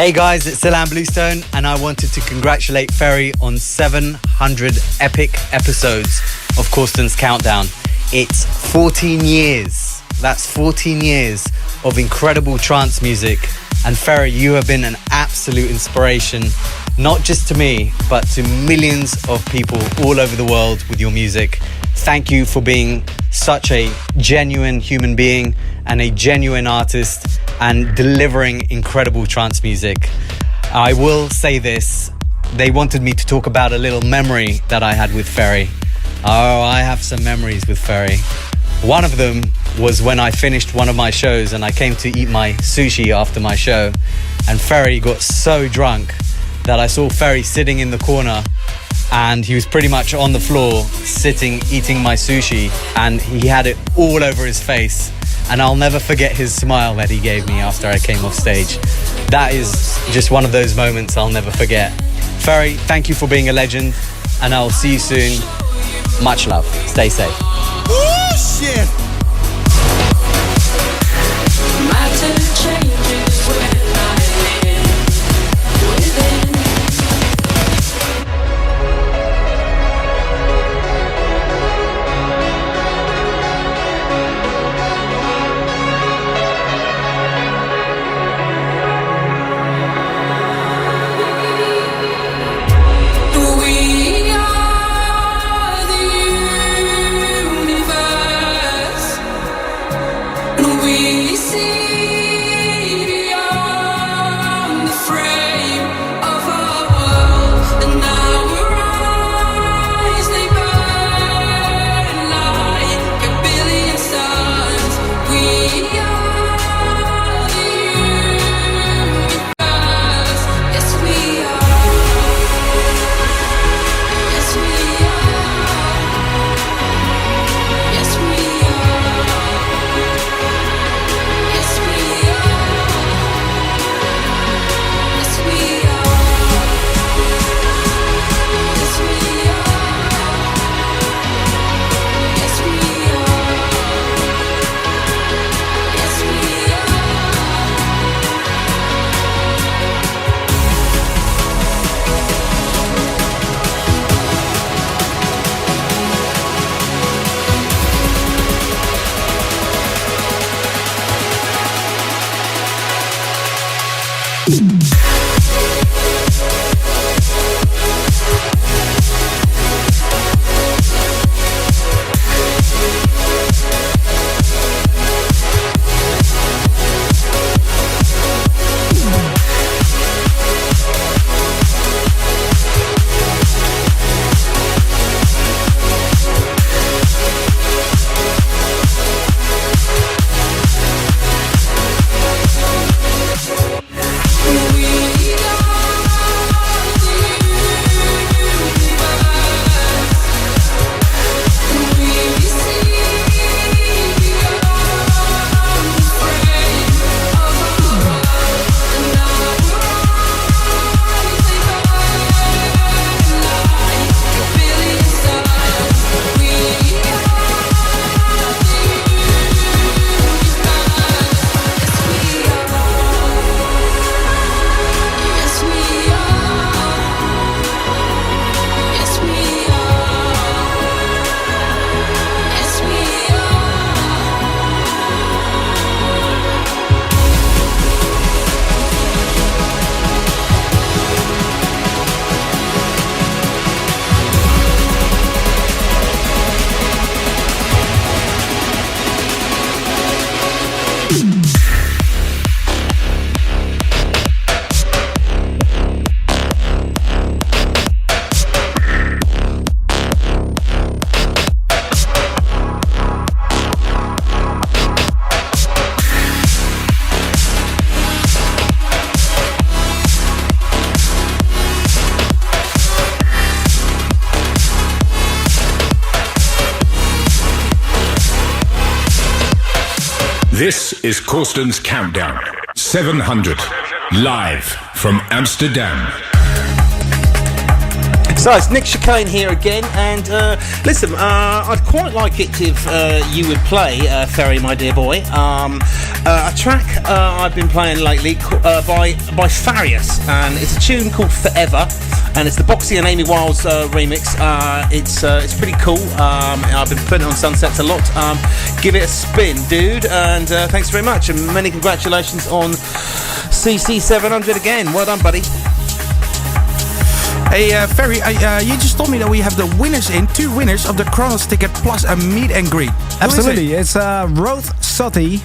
Hey guys, it's Ilan Bluestone, and I wanted to congratulate Ferry on 700 epic episodes of Corstens Countdown. It's 14 years. That's 14 years of incredible trance music. And Ferry, you have been an absolute inspiration, not just to me, but to millions of people all over the world with your music. Thank you for being such a genuine human being and a genuine artist and delivering incredible trance music. I will say this, they wanted me to talk about a little memory that I had with Ferry. Oh, I have some memories with Ferry. One of them was when I finished one of my shows and I came to eat my sushi after my show, and Ferry got so drunk that I saw Ferry sitting in the corner, and he was pretty much on the floor sitting eating my sushi, and he had it all over his face, and I'll never forget his smile that he gave me after I came off stage. That is just one of those moments I'll never forget. Ferry, thank you for being a legend, and I'll see you soon. Much love. Stay safe. Oh shit! Matter changes when I am within. This is Corstens Countdown 700, live from Amsterdam. So it's Nick Chicane here again, and listen, I'd quite like it if you would play Ferry, my dear boy, a track I've been playing lately by Farius, and it's a tune called Forever, and it's the Boxy and Amy Wiles remix. It's pretty cool. I've been putting it on Sunsets a lot. Give it a spin, dude, and thanks very much, and many congratulations on CC 700 again. Well done, buddy. Hey, Ferry, you just told me that we have the winners in, 2 winners of the Kronos ticket plus a meet and greet. Absolutely. It's Roth Sotti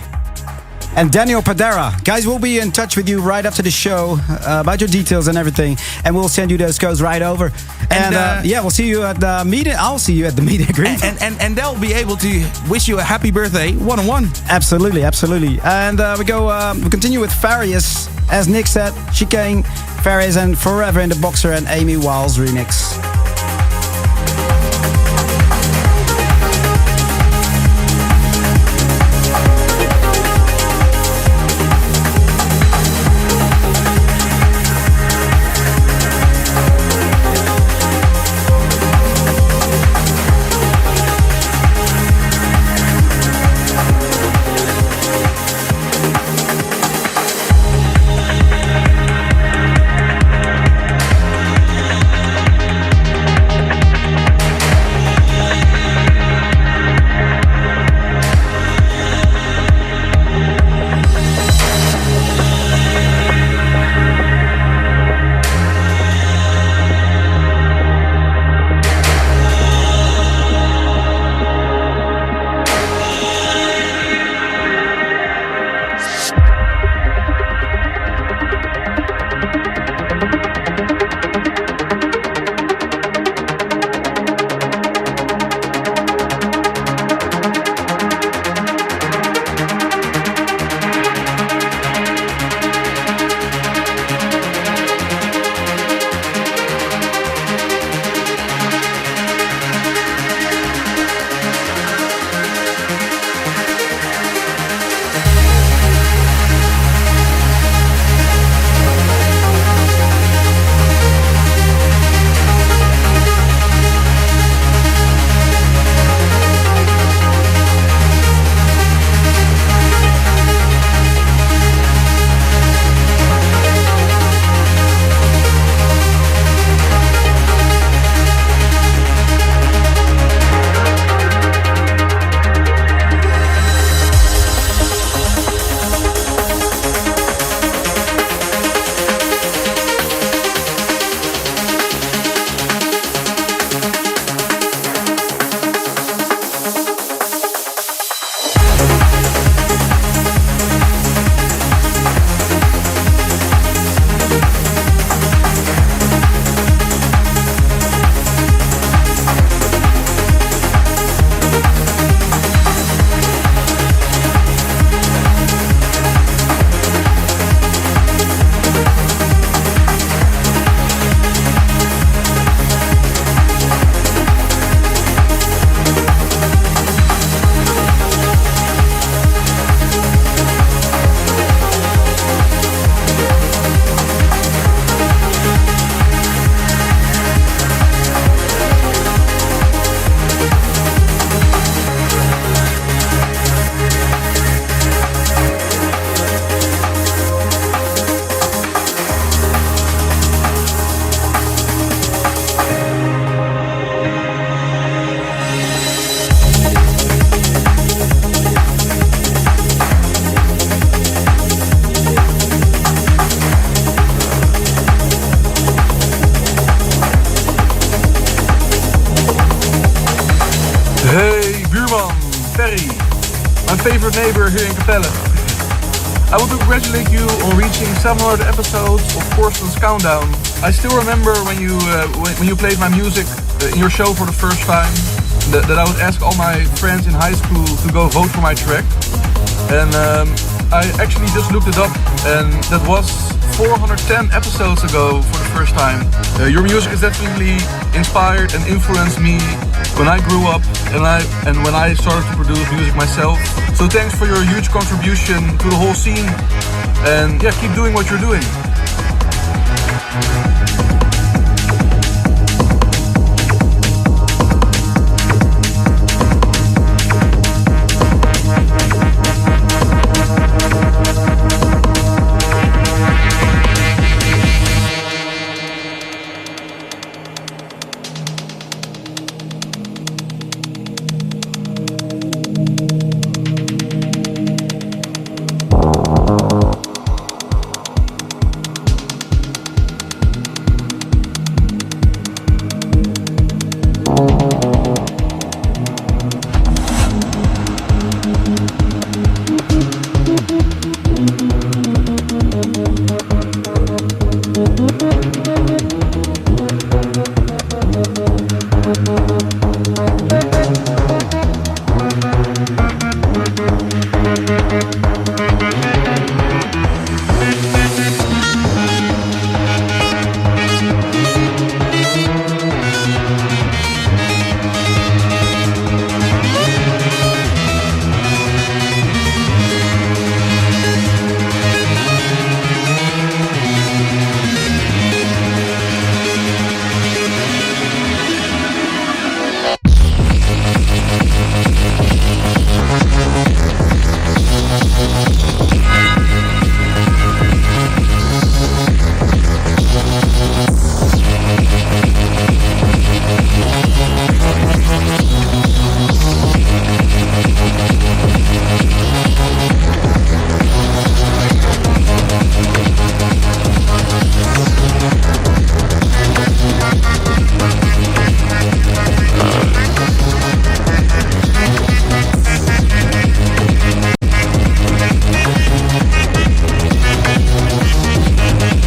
and Daniel Padera. Guys, we'll be in touch with you right after the show about your details and everything, and we'll send you those codes right over. And we'll see you at the meet. I'll see you at the meet and greet. And they'll be able to wish you a happy birthday one-on-one. Absolutely. And we continue with Farius, as Nick said, Chicane, Farius, and Forever in the Boxer and Amy Wiles remix. favorite neighbor here in Capelle. I want to congratulate you on reaching 700 episodes of Corstens Countdown. I still remember when you played my music in your show for the first time, that I would ask all my friends in high school to go vote for my track. And I actually just looked it up, and that was 410 episodes ago for the first time. Your music has definitely inspired and influenced me when I grew up and when I started to produce music myself. So thanks for your huge contribution to the whole scene, and yeah, keep doing what you're doing.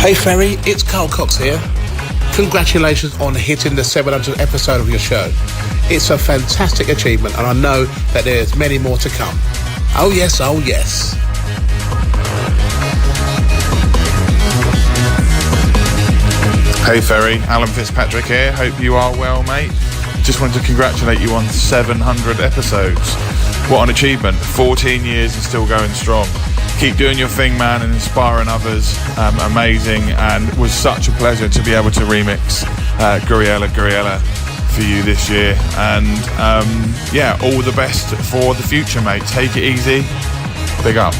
Hey Ferry, it's Carl Cox here. Congratulations on hitting the 700th episode of your show. It's a fantastic achievement and I know that there's many more to come. Oh yes, oh yes. Hey Ferry, Alan Fitzpatrick here. Hope you are well, mate. Just wanted to congratulate you on 700 episodes. What an achievement. 14 years and still going strong. Keep doing your thing, man, and inspiring others. Amazing, and it was such a pleasure to be able to remix Guriella for you this year. And yeah, all the best for the future, mate. Take it easy. Big up.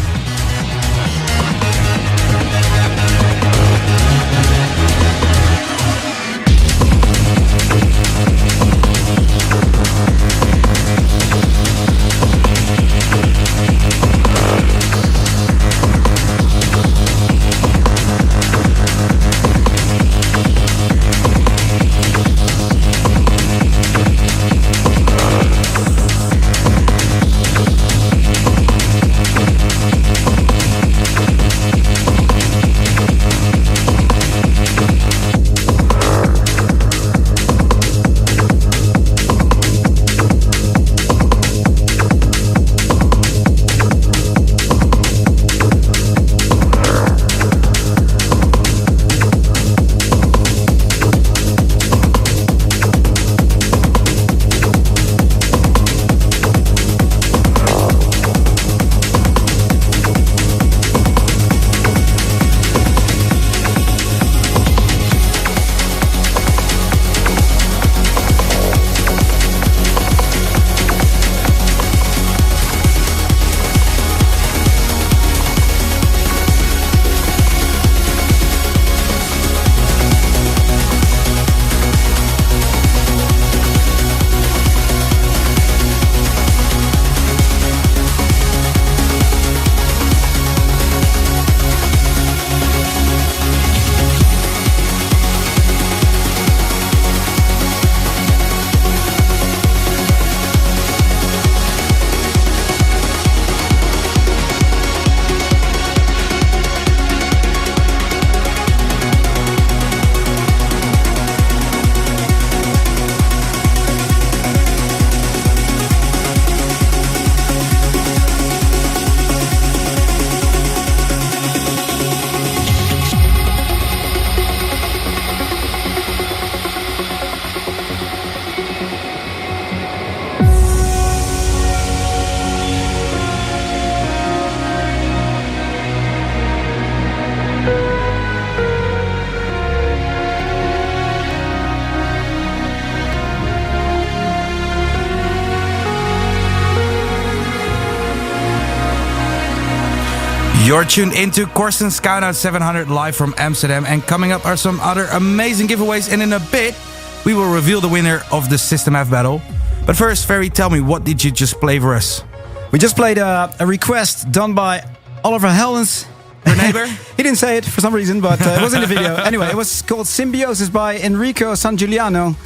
You're tuned into Corstens Countdown 700 live from Amsterdam, and coming up are some other amazing giveaways, and in a bit we will reveal the winner of the System F battle. But first, Ferry, tell me, what did you just play for us? We just played a request done by Oliver Heldens. Your neighbor? He didn't say it for some reason, but it was in the video. Anyway, it was called Symbiosis by Enrico San Giuliano.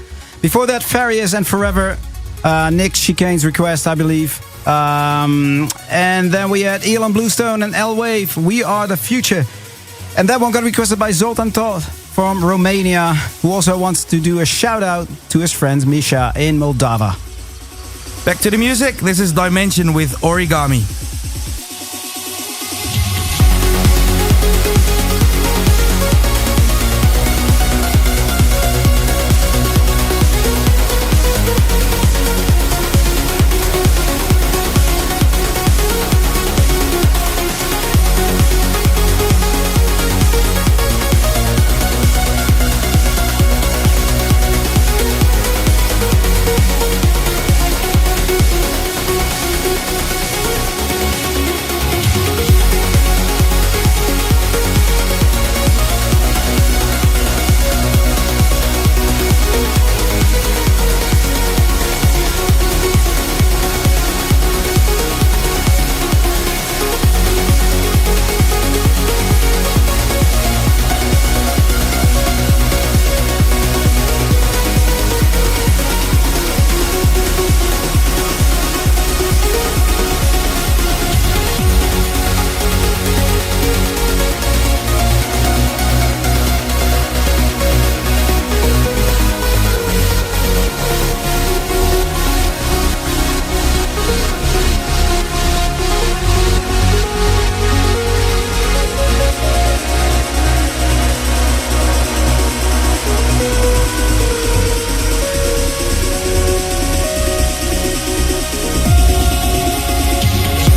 Before that, Farius and Forever, Nick Chicane's request, I believe. And then we had Elon Bluestone and L Wave, We Are the Future. And that one got requested by Zoltan Toth from Romania, who also wants to do a shout out to his friends Misha in Moldova. Back to the music. This is Dimension with Origami.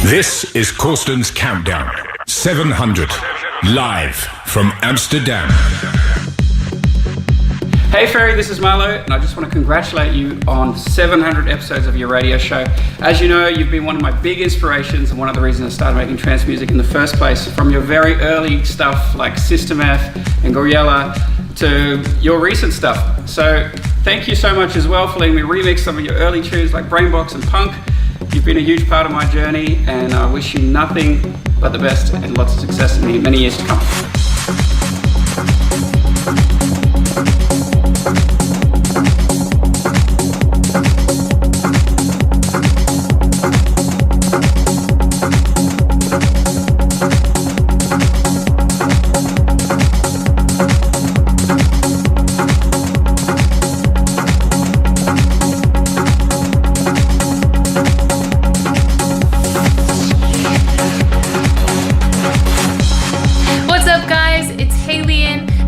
This is Corstens Countdown 700, live from Amsterdam. Hey Ferry, this is Marlo, and I just want to congratulate you on 700 episodes of your radio show. As you know, you've been one of my big inspirations and one of the reasons I started making trance music in the first place. From your very early stuff like System F and Goriella to your recent stuff. So thank you so much as well for letting me remix some of your early tunes like Brainbox and Punk. You've been a huge part of my journey, and I wish you nothing but the best and lots of success in the many years to come.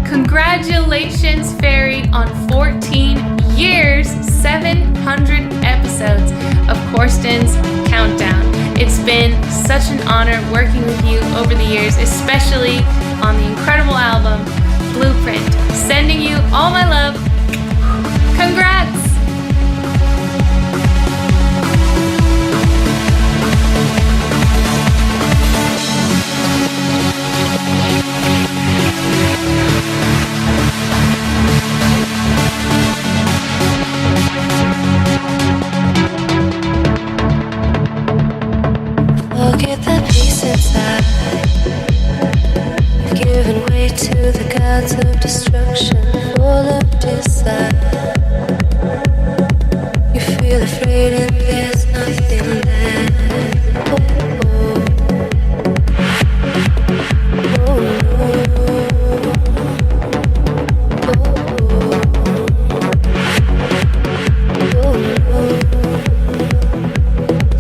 Congratulations, Ferry, on 14 years, 700 episodes of Corstens Countdown. It's been such an honor working with you over the years, especially on the incredible album, Blueprint. Sending you all my love. Congrats! Look at the peace inside. You've given way to the gods of destruction, full of desire. You feel afraid and there's nothing there.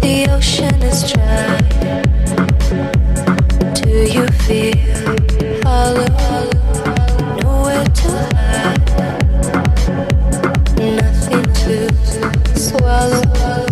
The ocean is dry. Do you feel hollow? Nowhere to hide. Nothing to swallow.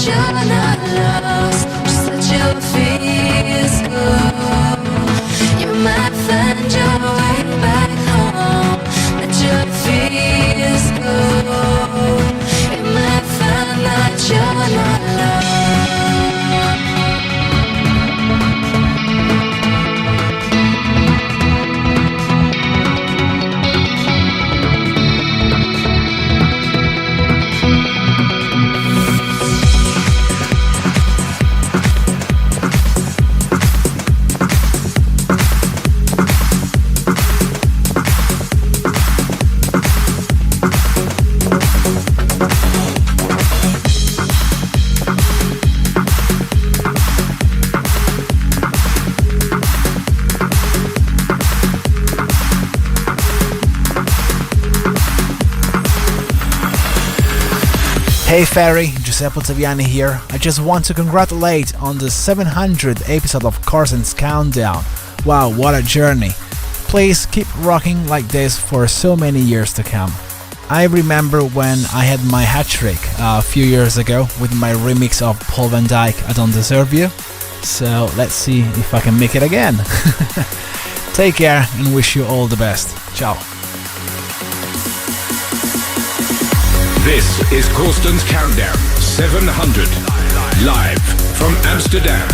that you're not lost. Just let your fears go. You might find your way back home. Let your fears go. You might find that you're not lost. Hey Ferry, Giuseppe Taviani here. I just want to congratulate on the 700th episode of Corstens Countdown. Wow, what a journey. Please keep rocking like this for so many years to come. I remember when I had my hat trick a few years ago with my remix of Paul van Dyk, I Don't Deserve You. So let's see if I can make it again. Take care and wish you all the best. Ciao. This is Corstens Countdown 700, live from Amsterdam.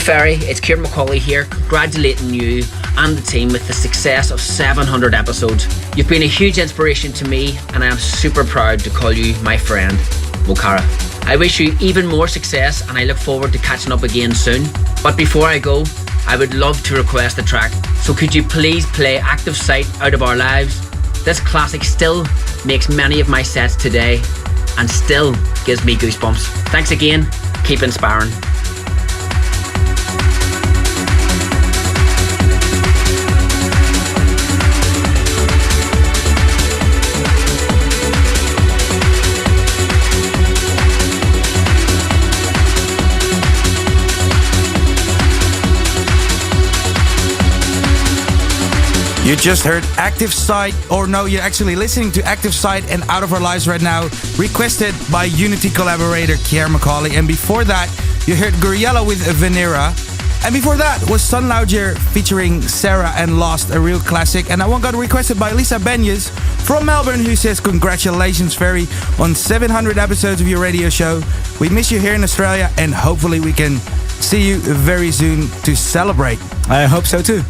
Ferry, it's Kieran McCauley here, congratulating you and the team with the success of 700 episodes. You've been a huge inspiration to me, and I am super proud to call you my friend, Mokara. I wish you even more success, and I look forward to catching up again soon. But before I go, I would love to request a track. So could you please play Active Sight Out of Our Lives? This classic still makes many of my sets today and still gives me goosebumps. Thanks again. Keep inspiring. You just heard Active Sight, or no, you're actually listening to Active Sight and Out of Our Lives right now, requested by Unity collaborator Kier McCauley. And before that, you heard Guriella with Venera. And before that was Sun Lounger featuring Sarah and Lost, a real classic. And that one got requested by Lisa Benyes from Melbourne, who says, congratulations, Ferry, on 700 episodes of your radio show. We miss you here in Australia, and hopefully we can see you very soon to celebrate. I hope so too.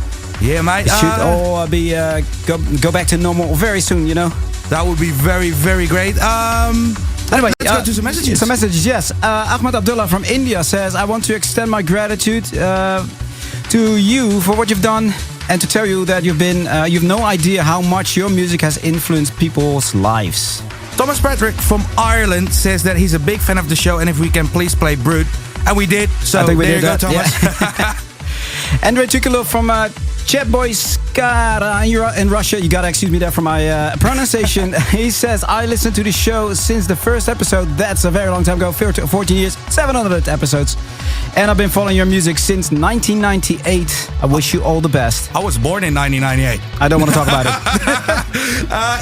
Yeah, mate. It should all be go back to normal very soon, you know. That would be very, very great. Anyway, let's go to some messages. Some messages, yes. Ahmad Abdullah from India says, I want to extend my gratitude to you for what you've done, and to tell you that you've no idea how much your music has influenced people's lives. Thomas Patrick from Ireland says that he's a big fan of the show, and if we can please play Brute. And we did, so I think we there did you go, that, Thomas. Yeah. Andrei Tukulov from Chatboy Skara in Russia. You gotta excuse me there for my pronunciation. He says, I listened to the show since the first episode. That's a very long time ago, 14 years, 700 episodes. And I've been following your music since 1998. I wish you all the best. I was born in 1998. I don't want to talk about it.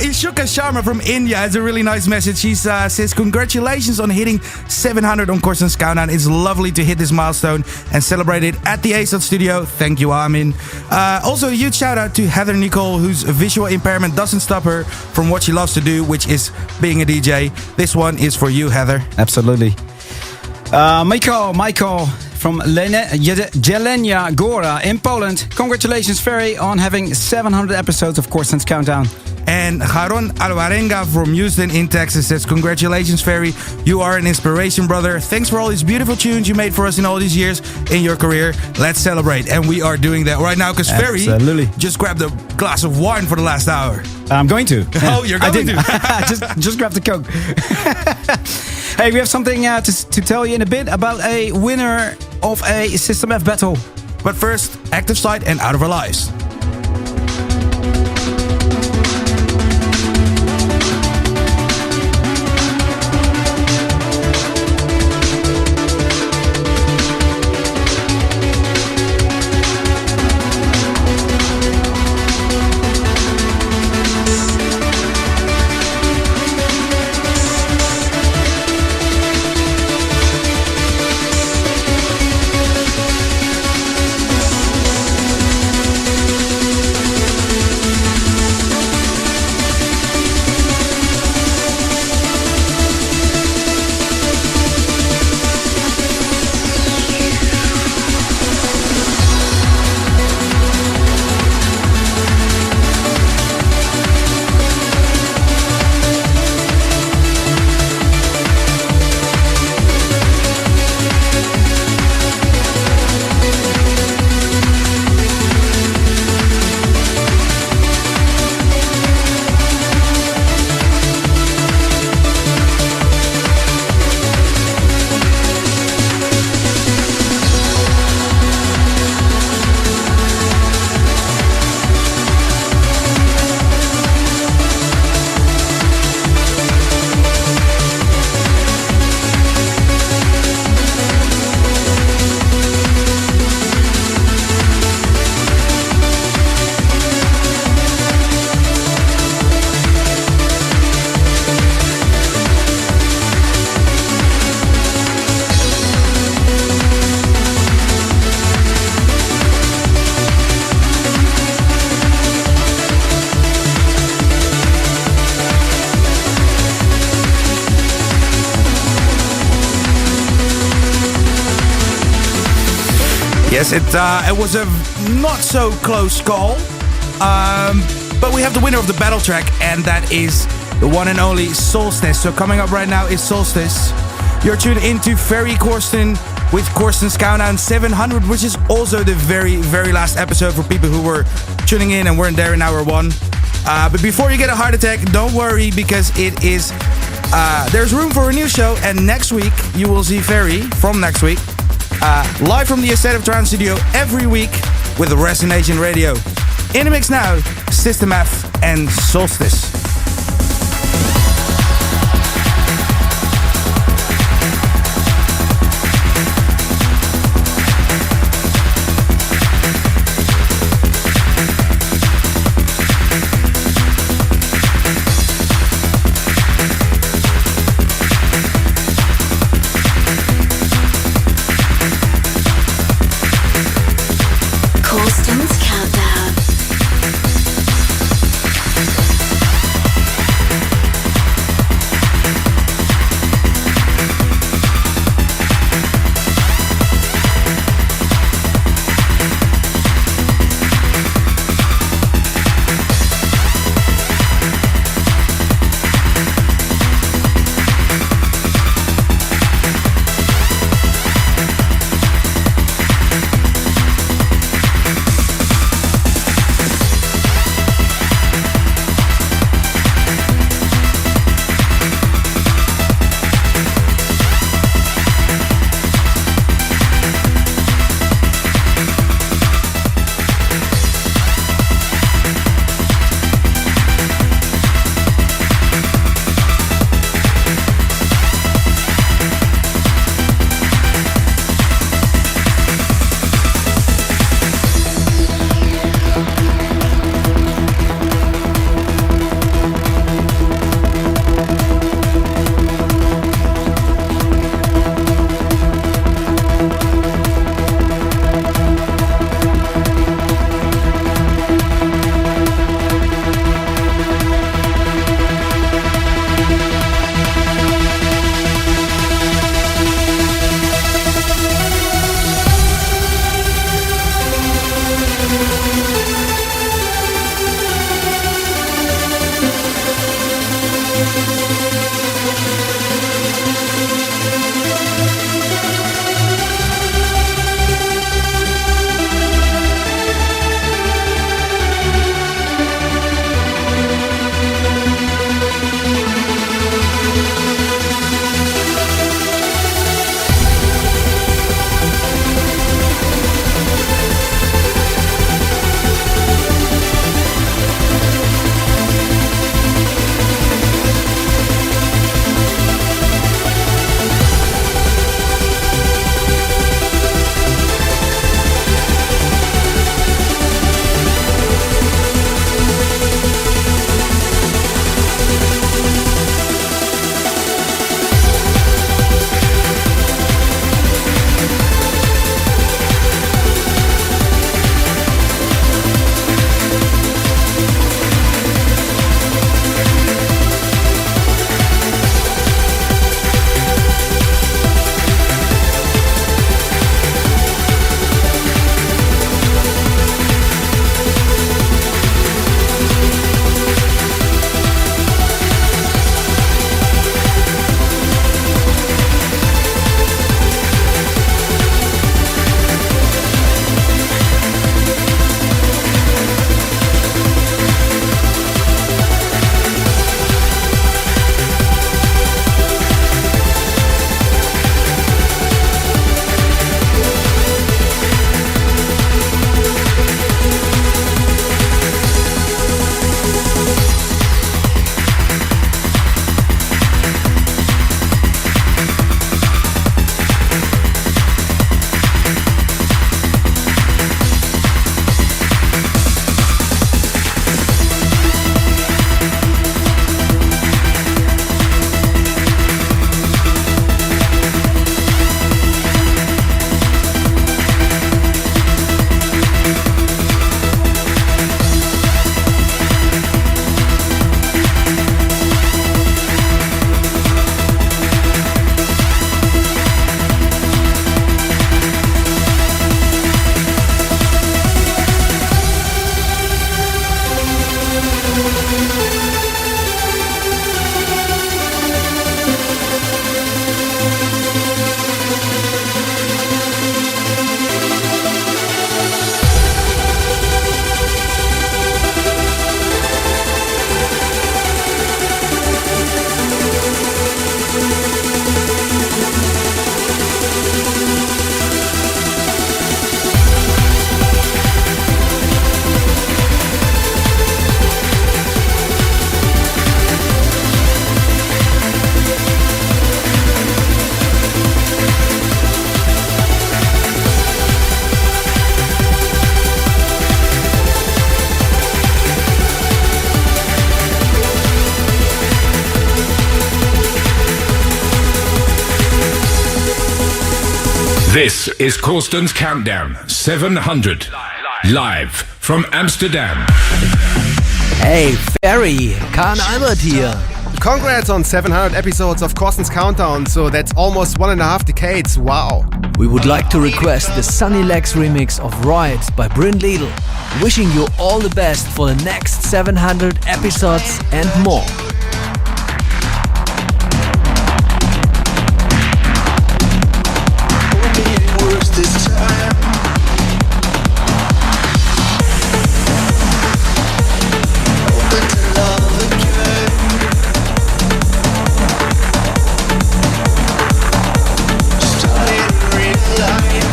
Ishuka Sharma from India has a really nice message. She says, congratulations on hitting 700 on Corstens Countdown. It's lovely to hit this milestone and celebrate it at the ASOT studio. Thank you, Armin. Also, a huge shout out to Heather Nicole, whose visual impairment doesn't stop her from what she loves to do, which is being a DJ. This one is for you, Heather. Absolutely. Michael from Jelenia Gora in Poland. Congratulations, Ferry, on having 700 episodes of Corstens Countdown. And Jaron Alvarenga from Houston in Texas says, congratulations, Ferry. You are an inspiration, brother. Thanks for all these beautiful tunes you made for us in all these years in your career. Let's celebrate. And we are doing that right now, because Ferry just grabbed a glass of wine for the last hour. I'm going to. Oh, you're going to? just grab the Coke. Hey, we have something to tell you in a bit about a winner of a System F battle. But first, Active Sight and Out of Our Lives. Yes, it was a not so close call. But we have the winner of the battle track, and that is the one and only Solstice. So coming up right now is Solstice. You're tuned into Ferry Corsten with Corstens Countdown 700, which is also the very, very last episode for people who were tuning in and weren't there in hour one. But before you get a heart attack, don't worry, because it is there's room for a new show, and next week you will see Ferry from next week live from the Estate of Trance studio every week with Resonation Radio. In the mix now, System F and Solstice. Corstens Countdown. This is Corstens Countdown 700, live from Amsterdam. Hey, Ferry, Khan Albert here. Congrats on 700 episodes of Corstens Countdown, so that's almost 1.5 decades, wow. We would like to request the Sunny Legs remix of Riot by Bryn Lidl. Wishing you all the best for the next 700 episodes and more. This time open to love again. Starting real life.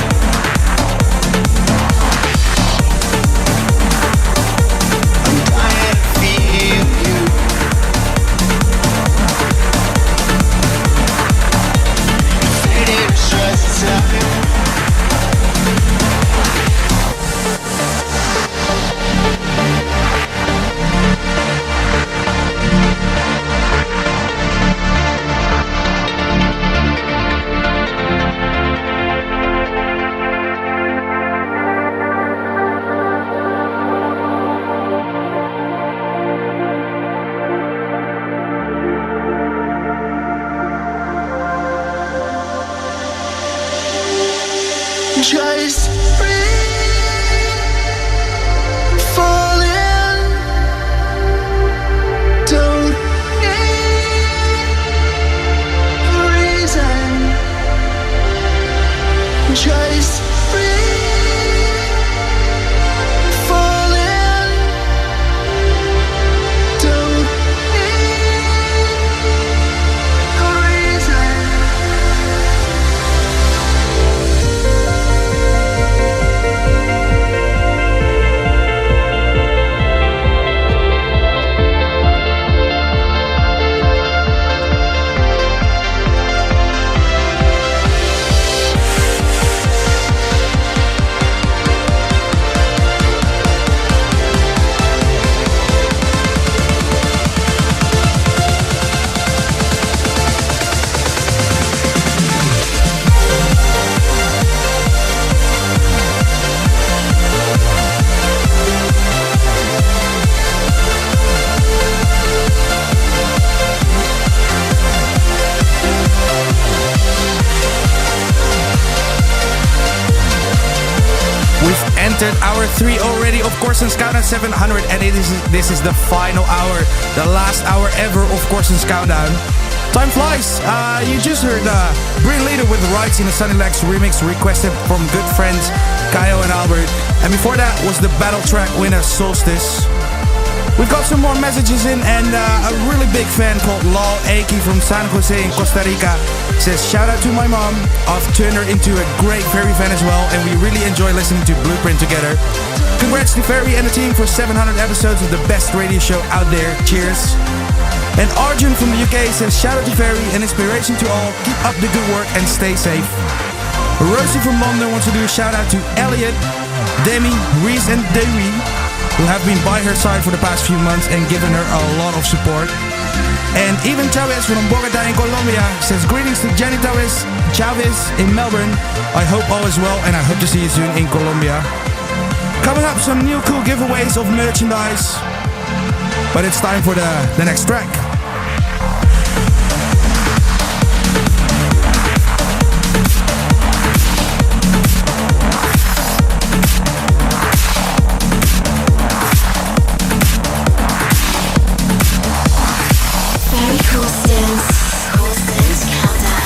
I'm dying to feel you. Fading stress time. Just breathe, fall in, don't need a reason. Just breathe, fall in, don't need a reason. Hour 3 already of Corstens Countdown 700, and this is the final hour, the last hour ever of Corstens Countdown. Time flies. You just heard Bryn Lidl with Rights in the Sunny Legs remix requested from good friends Kyle and Albert, and before that was the battle track winner Solstice. We've got some more messages in, and a really big fan called Lal Aki from San Jose in Costa Rica says, shout out to my mom. I've turned her into a great Ferry fan as well, and we really enjoy listening to Blueprint together. Congrats to Ferry and the team for 700 episodes of the best radio show out there. Cheers. And Arjun from the UK says, shout out to Ferry and inspiration to all. Keep up the good work and stay safe. Rosie from London wants to do a shout out to Elliot, Demi, Reese and Dewey, who have been by her side for the past few months and given her a lot of support. And even Chavez from Bogota in Colombia says, greetings to Jenny Chavez in Melbourne. I hope all is well and I hope to see you soon in Colombia. Coming up, some new cool giveaways of merchandise. But it's time for the next track. Corstens Countdown.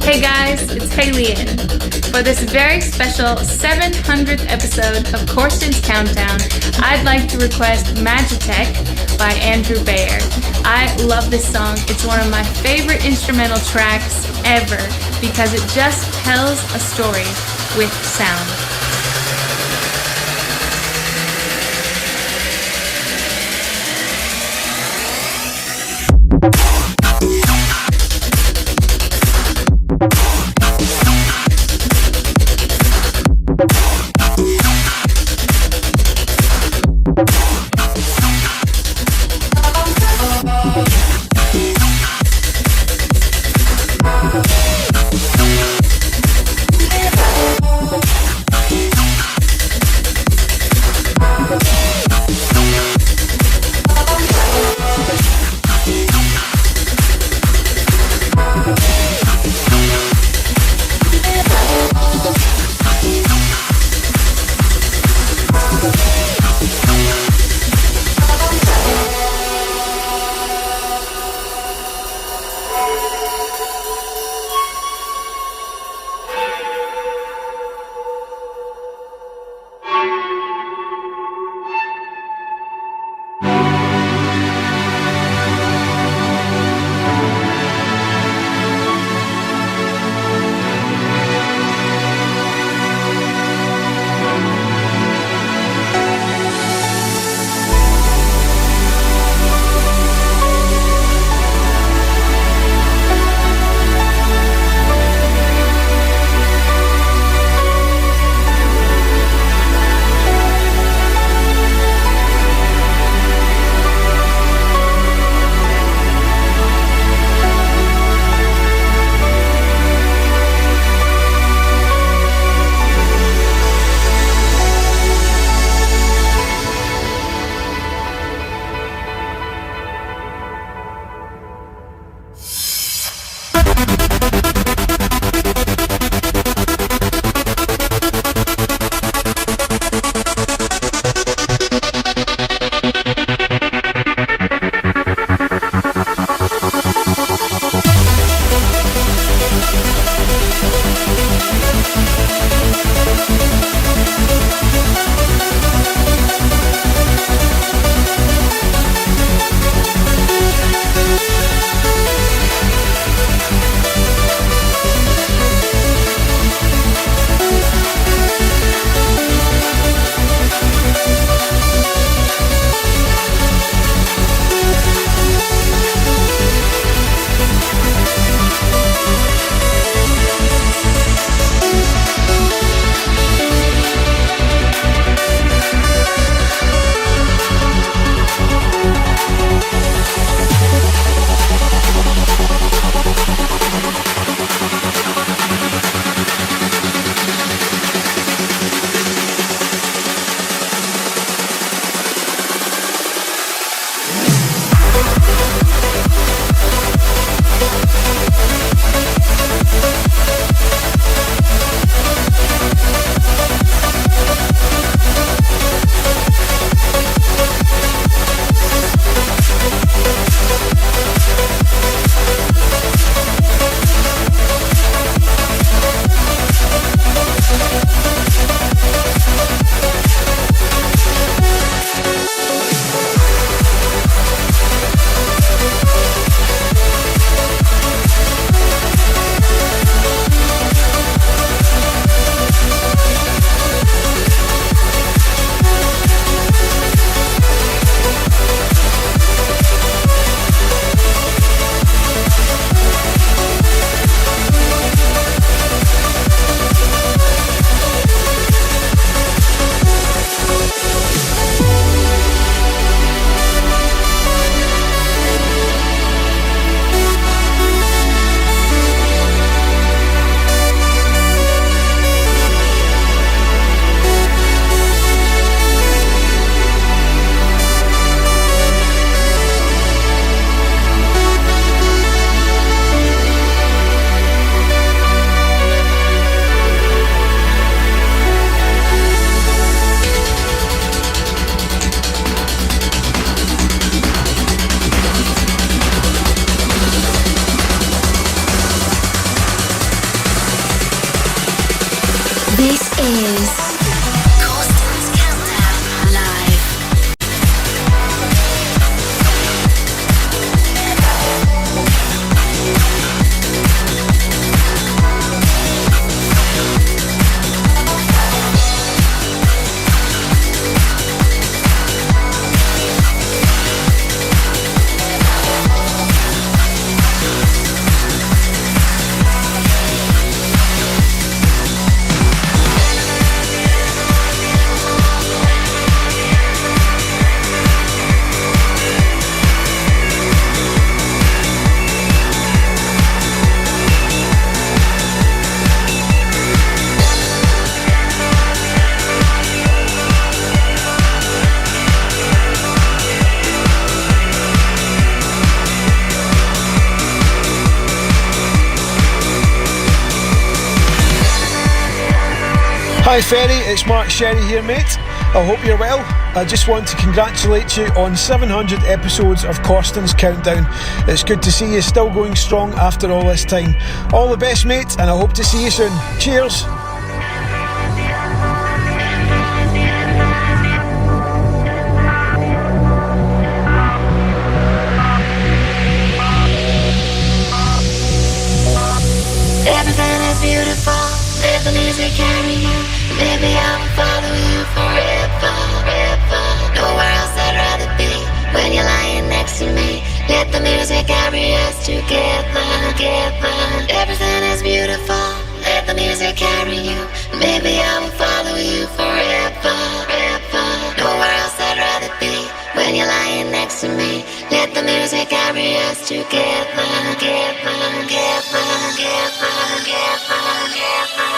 Hey guys, it's Hayley-Ann. For this very special 700th episode of Corstens Countdown, I'd like to request Magitech by Andrew Bayer. I love this song. It's one of my favorite instrumental tracks ever because it just tells a story with sound. This is Corstens Countdown Live. Hi Ferry, it's Mark Sherry here, mate. I hope you're well. I just want to congratulate you on 700 episodes of Corstens Countdown. It's good to see you still going strong after all this time. All the best, mate, and I hope to see you soon. Cheers. Everything is beautiful. Let the music carry you. Maybe I will follow you forever, forever. Nowhere else I'd rather be when you're lying next to me. Let the music carry us together, together. Everything is beautiful. Let the music carry you. Maybe I will follow you forever, forever. Nowhere else I'd rather be when you're lying next to me. Let the music carry us together, together, together, together, together, together.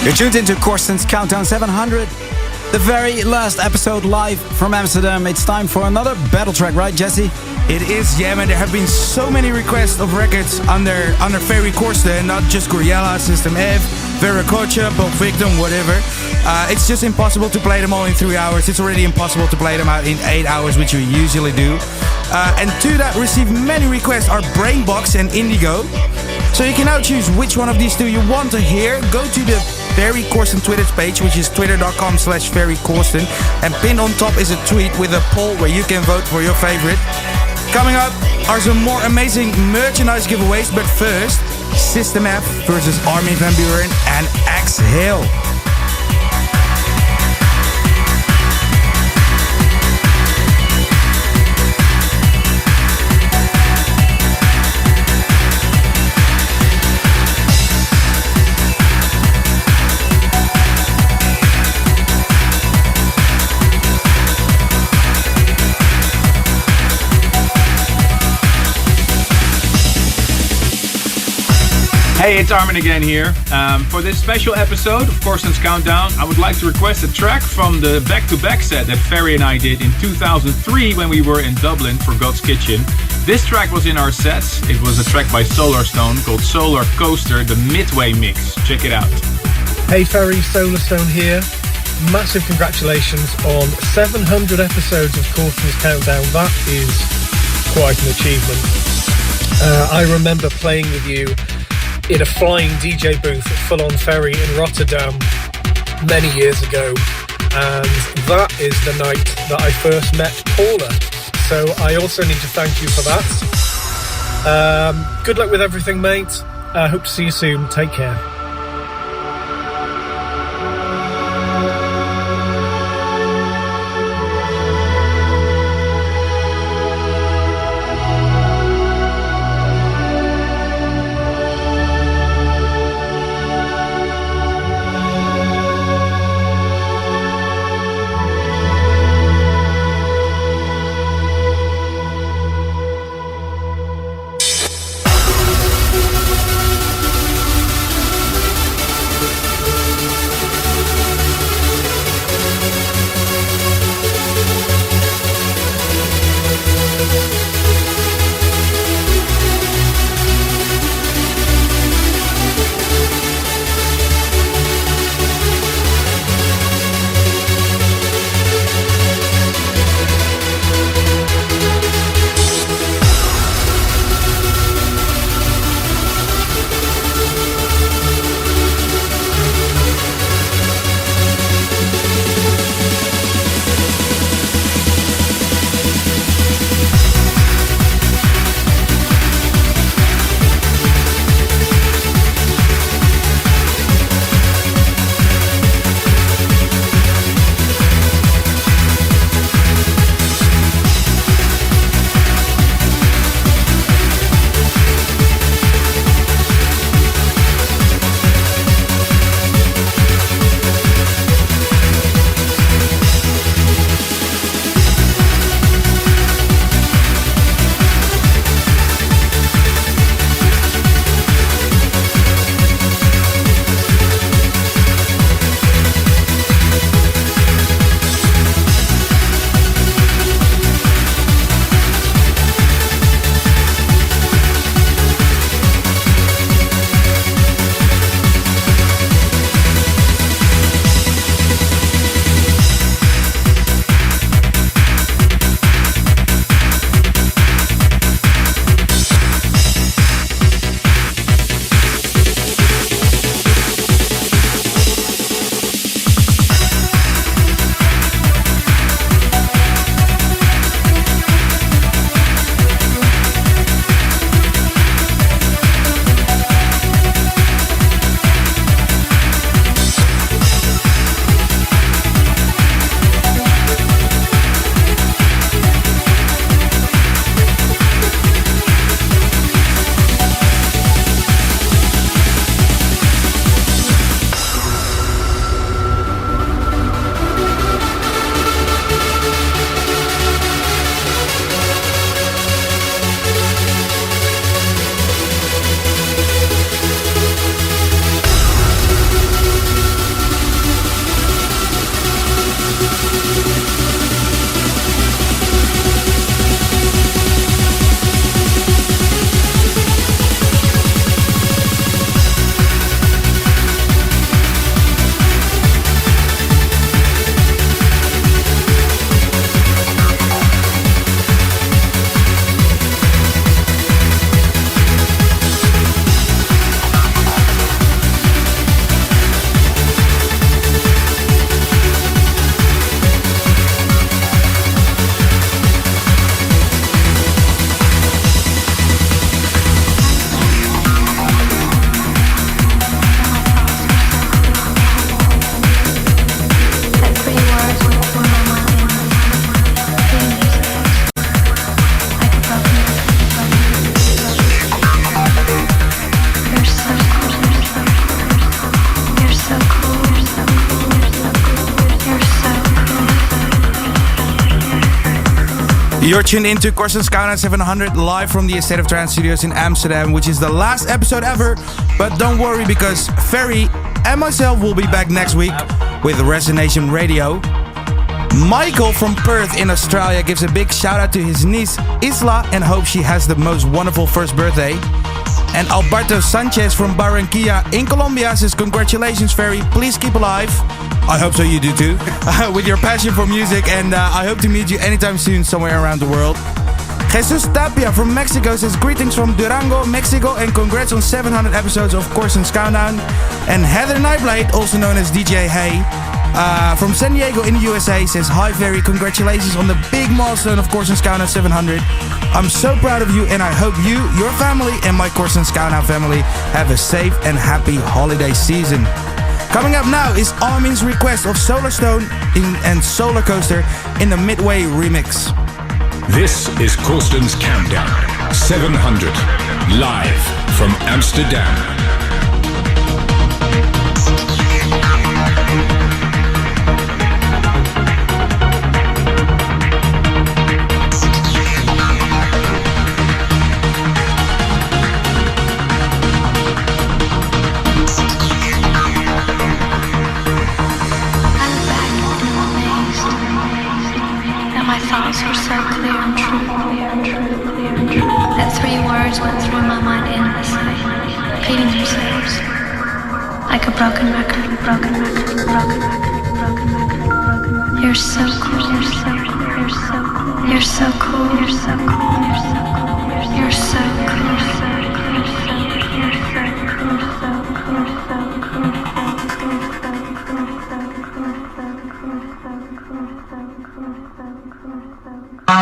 You're tuned into Corstens Countdown 700, the very last episode live from Amsterdam. It's time for another battle track, right, Jesse? It is, yeah, man. There have been so many requests of records under Ferry Corsten, not just Goriella, System F, Veracocha, Pulp Victim, whatever. It's just impossible to play them all in 3 hours. It's already impossible to play them out in 8 hours, which we usually do. And two that received many requests are Brainbox and Indigo. So you can now choose which one of these two you want to hear. Go to the Ferry Corsten Twitter page, which is twitter.com/ferrycorsten, and pinned on top is a tweet with a poll where you can vote for your favorite. Coming up are some more amazing merchandise giveaways, but first, System F versus Armin van Buuren and Exhale. Hey, it's Armin again here. For this special episode of Corstens Countdown, I would like to request a track from the back-to-back set that Ferry and I did in 2003 when we were in Dublin for God's Kitchen. This track was in our sets. It was a track by Solarstone called Solar Coaster, the Midway Mix. Check it out. Hey Ferry, Solarstone here. Massive congratulations on 700 episodes of Corstens Countdown. That is quite an achievement. I remember playing with you in a flying DJ booth at Full On Ferry in Rotterdam many years ago, and that is the night that I first met Paula, so I also need to thank you for that. Good luck with everything, mate. I hope to see you soon. Take care. You're tuned into Corstens Countdown 700 live from the Estate of Trance Studios in Amsterdam, which is the last episode ever. But don't worry, because Ferry and myself will be back next week with Resonation Radio. Michael from Perth in Australia gives a big shout out to his niece Isla and hopes she has the most wonderful first birthday. And Alberto Sanchez from Barranquilla in Colombia says, congratulations Ferry, please keep alive. I hope so, you do too. With your passion for music, and I hope to meet you anytime soon somewhere around the world. Jesus Tapia from Mexico says, greetings from Durango, Mexico, and congrats on 700 episodes of Corstens Countdown. And Heather Nightblade, also known as DJ Hey, from San Diego in the USA, says, hi Ferry, congratulations on the big milestone of Corstens Countdown 700. I'm so proud of you, and I hope you, your family, and my Corstens Countdown family have a safe and happy holiday season. Coming up now is Armin's request of Solar Stone and Solar Coaster in the Midway remix. This is Corstens Countdown 700, live from Amsterdam. Were so clear and true. That three words went through my mind endlessly, repeating themselves like a broken record, broken record, broken record, broken record, broken record. You're so cool, you're so cool, you're so cool, you're so cool, you're so cool, you're so cool, you're so cool, you're so cool, you're so cool, you're so cool, you're so cool, you're so cool.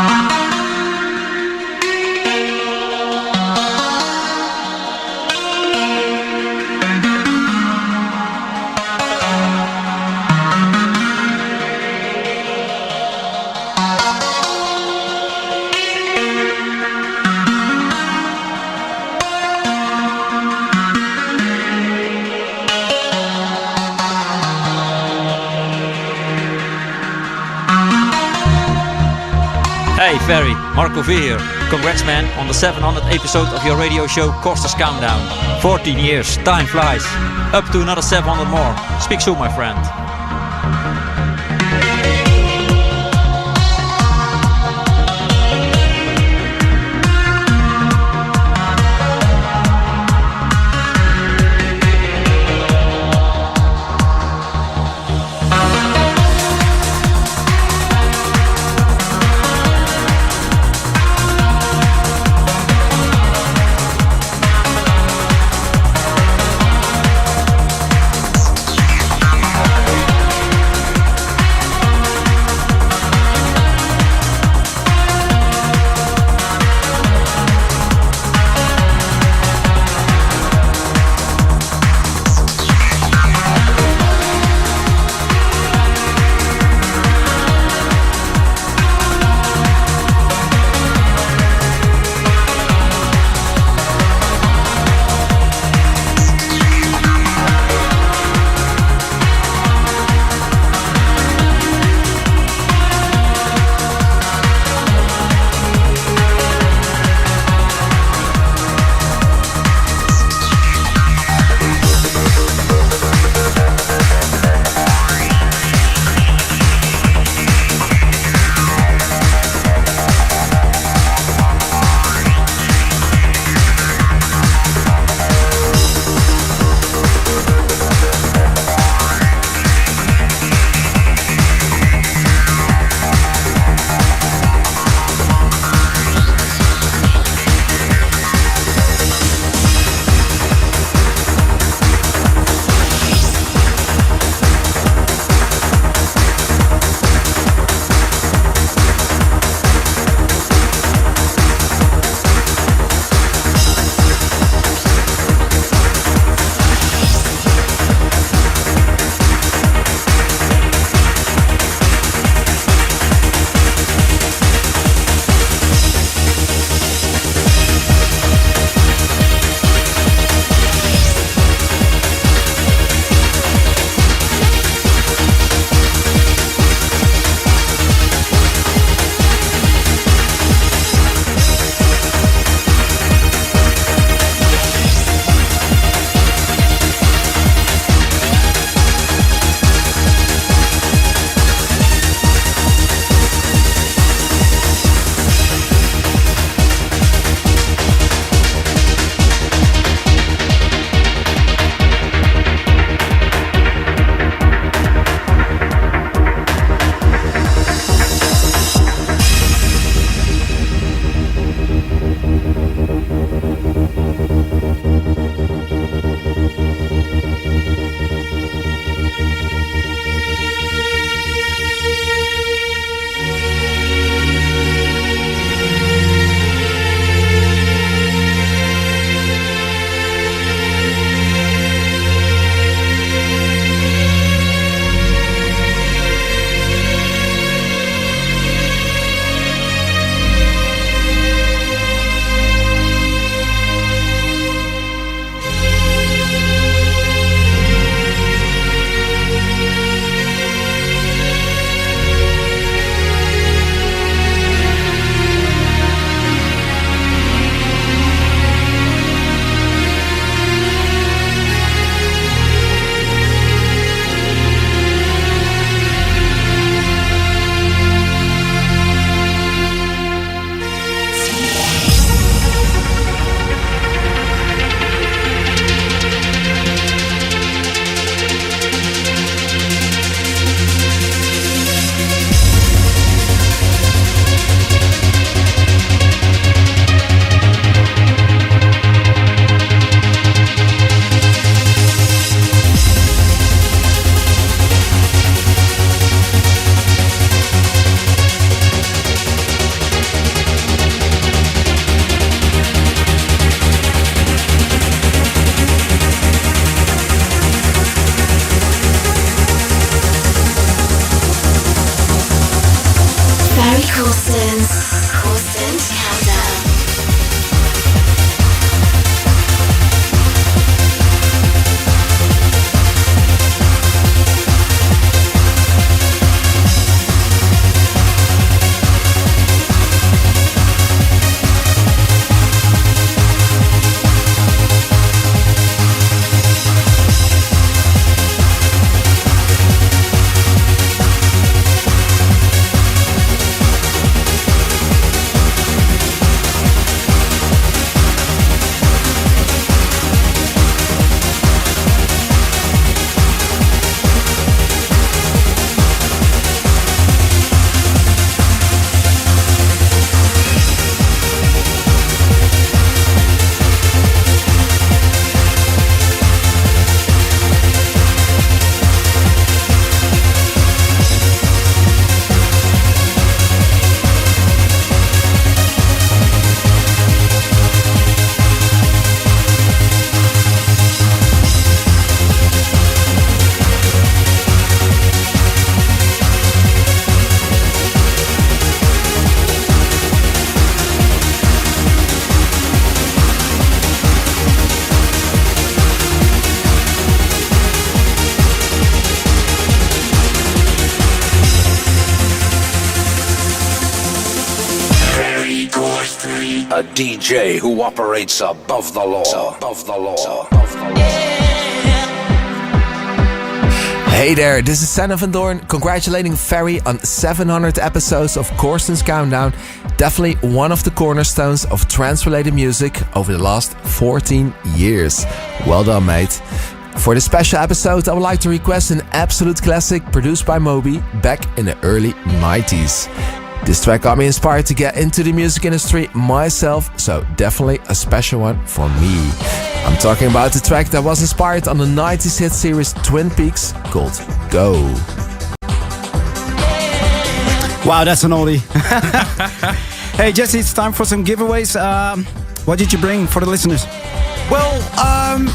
Hey Ferry, Marco V here. Congrats man on the 700th episode of your radio show Corstens Countdown. 14 years, time flies. Up to another 700 more. Speak soon my friend. A DJ who operates above the law. Above the law. Above the law. Hey there, this is Senna van Doorn congratulating Ferry on 700 episodes of Corstens Countdown. Definitely one of the cornerstones of trance-related music over the last 14 years. Well done, mate. For this special episode, I would like to request an absolute classic produced by Moby back in the early 90s. This track got me inspired to get into the music industry myself, so definitely a special one for me. I'm talking about the track that was inspired on the 90s hit series Twin Peaks called Go. Wow, that's an oldie. Hey Jesse, it's time for some giveaways. What did you bring for the listeners? Well,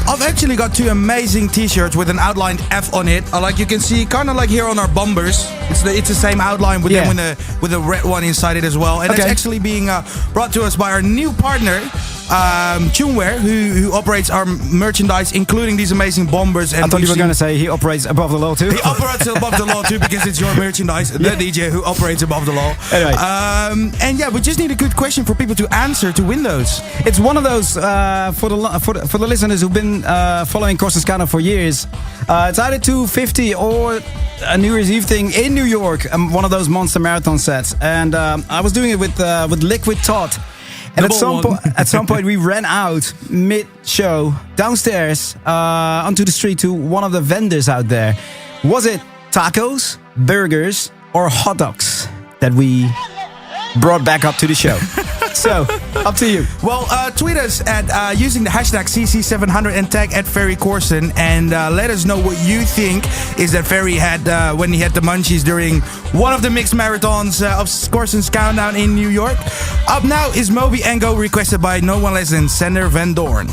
I've actually got two amazing t-shirts with an outlined F on it. Like you can see, kind of like here on our bumpers. It's the same outline with a red one inside it as well. And it's actually being brought to us by our new partner, Tuneware, who operates our merchandise, including these amazing bombers. And I thought you were going to say he operates above the law too. He operates above the law too because it's your merchandise, the DJ who operates above the law. Anyway. And yeah, we just need a good question for people to answer to win those. It's one of those for the listeners who've been following Corstens Countdown for years. It's either 250 or a New Year's Eve thing in New York, one of those monster marathon sets. And I was doing it with Liquid Todd. And at some point we ran out mid-show downstairs onto the street to one of the vendors out there. Was it tacos, burgers, or hot dogs that we brought back up to the show? So, up to you. Well, tweet us at using the hashtag CC700 and tag at Ferry Corsten and let us know what you think is that Ferry had when he had the munchies during one of the mixed marathons of Corstens Countdown in New York. Up now is Moby and Go, requested by no one less than Sander Van Doorn.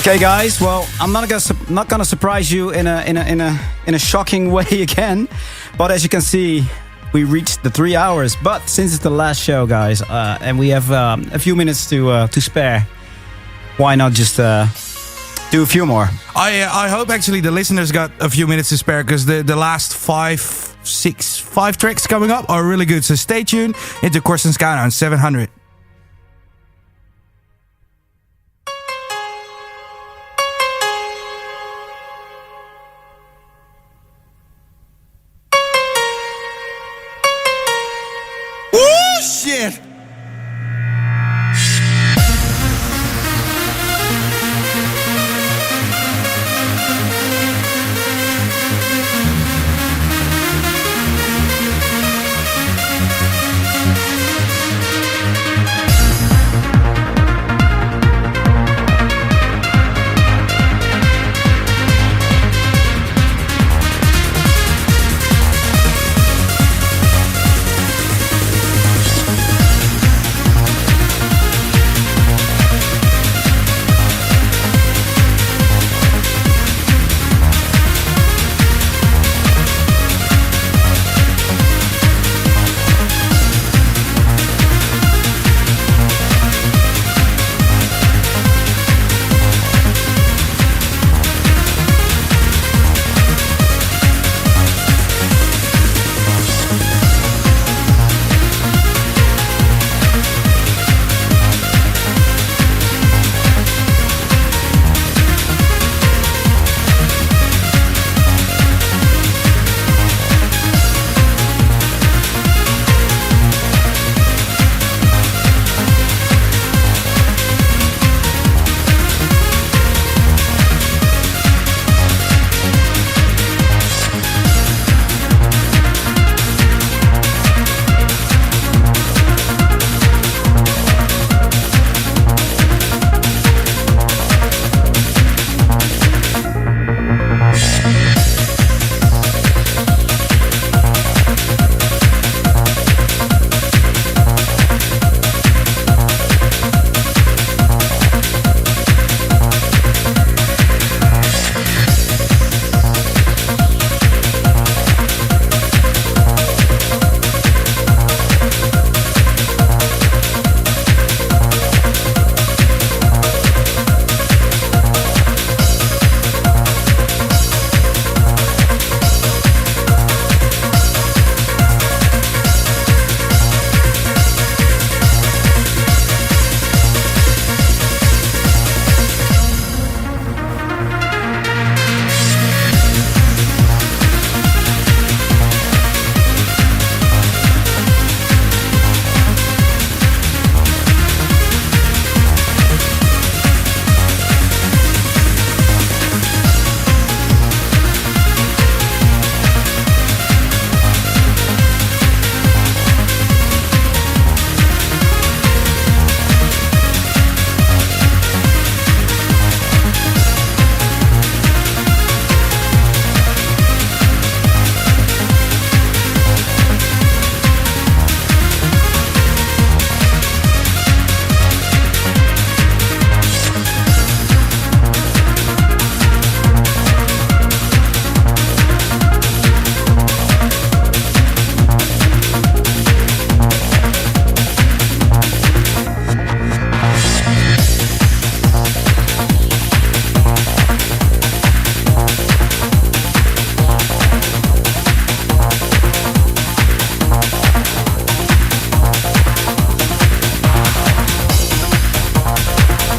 Okay, guys. Well, I'm not gonna surprise you in a shocking way again, but as you can see, we reached the 3 hours. But since it's the last show, guys, and we have a few minutes to spare, why not just do a few more? I hope actually the listeners got a few minutes to spare, because the last five tracks coming up are really good. So stay tuned into Corstens Countdown 700. Shit!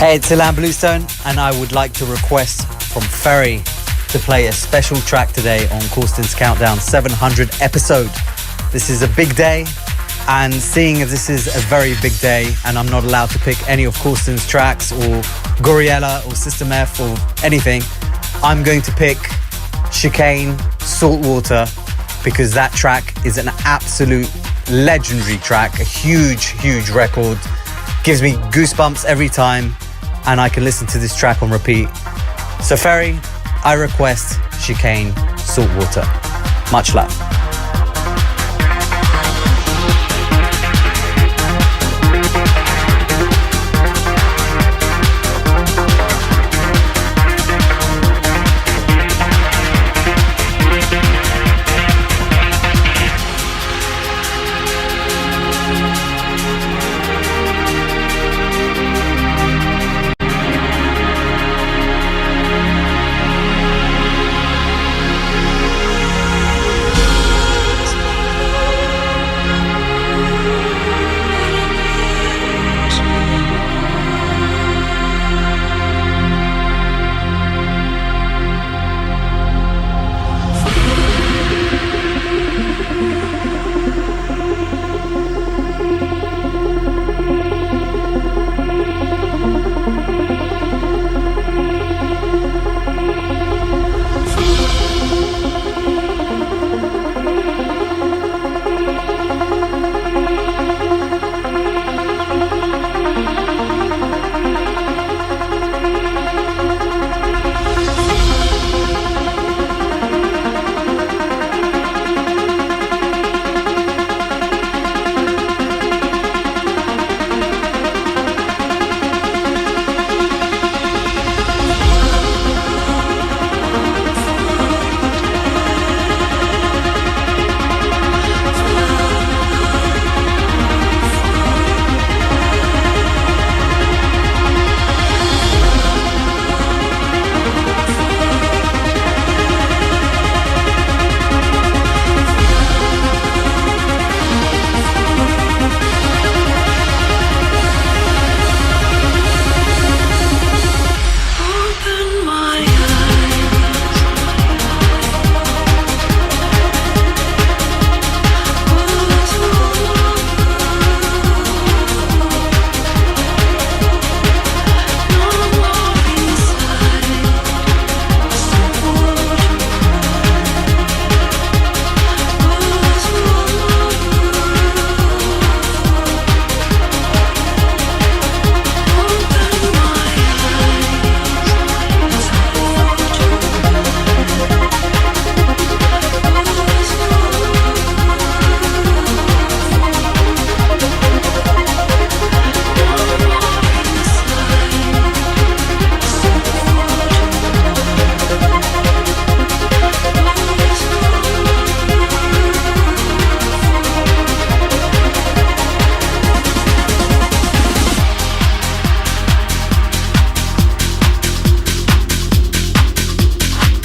Hey, it's Ilan Bluestone, and I would like to request from Ferry to play a special track today on Corstens Countdown 700 episode. This is a big day, and seeing as this is a very big day and I'm not allowed to pick any of Corstens' tracks or Goriella or System F or anything, I'm going to pick Chicane, Saltwater, because that track is an absolute legendary track, a huge record, gives me goosebumps every time, and I can listen to this track on repeat. So Ferry, I request Chicane, Saltwater. Much love.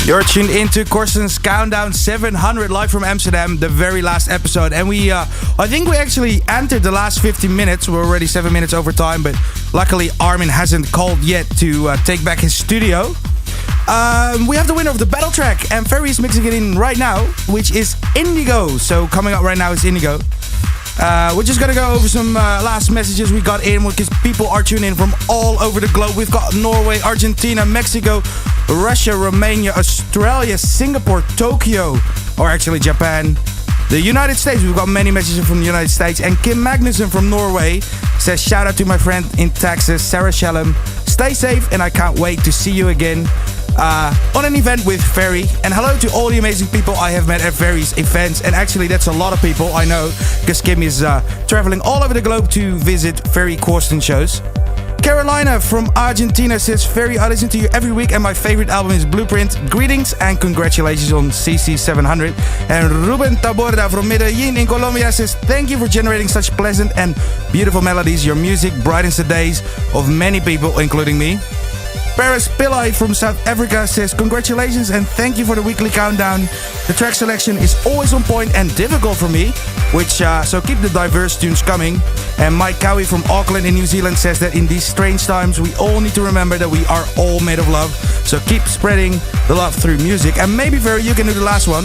You're tuned into Corstens Countdown 700 live from Amsterdam, the very last episode. And I think we actually entered the last 15 minutes. We're already 7 minutes over time, but luckily Armin hasn't called yet to take back his studio. We have the winner of the battle track, and Ferry is mixing it in right now, which is Indigo. So coming up right now is Indigo. We're just gonna go over some last messages we got in, because people are tuning in from all over the globe. We've got Norway, Argentina, Mexico, Russia, Romania, Australia, Singapore, Tokyo, or actually Japan, the United States. We've got many messages from the United States. And Kim Magnuson from Norway says, shout out to my friend in Texas, Sarah Shellum. Stay safe, and I can't wait to see you again on an event with Ferry. And hello to all the amazing people I have met at Ferry's events. And actually, that's a lot of people, I know, because Kim is traveling all over the globe to visit Ferry Corsten shows. Carolina from Argentina says, Ferry, I listen to you every week and my favorite album is Blueprint. Greetings and congratulations on CC700. And Ruben Taborda from Medellin in Colombia says, thank you for generating such pleasant and beautiful melodies. Your music brightens the days of many people, including me. Paris Pillai from South Africa says, congratulations and thank you for the weekly countdown. The track selection is always on point and difficult for me, so keep the diverse tunes coming. And Mike Cowie from Auckland in New Zealand says that in these strange times, we all need to remember that we are all made of love. So keep spreading the love through music. And maybe, Ferry, you can do the last one.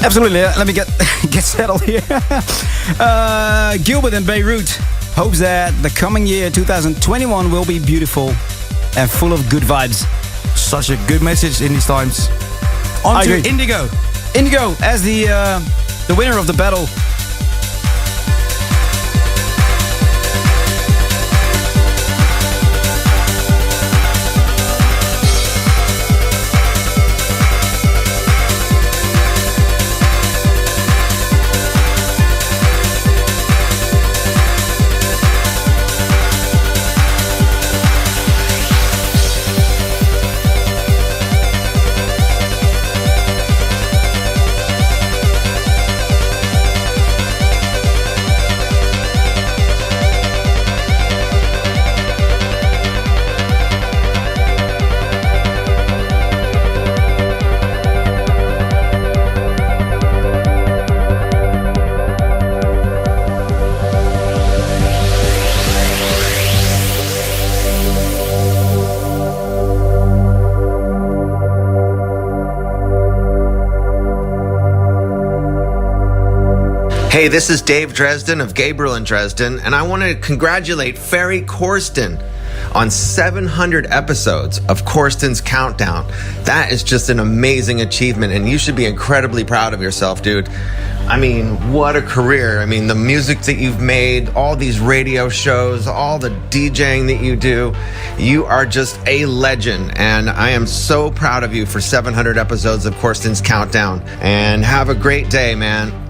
Absolutely. Let me get settled here. Gilbert in Beirut hopes that the coming year 2021 will be beautiful and full of good vibes. Such a good message in these times. On to Indigo. Indigo as the winner of the battle. Hey, this is Dave Dresden of Gabriel in Dresden, and I want to congratulate Ferry Corsten on 700 episodes of Corstens Countdown. That is just an amazing achievement, and you should be incredibly proud of yourself, dude. I mean, what a career. I mean, the music that you've made, all these radio shows, all the DJing that you do, you are just a legend, and I am so proud of you for 700 episodes of Corstens Countdown, and have a great day, man.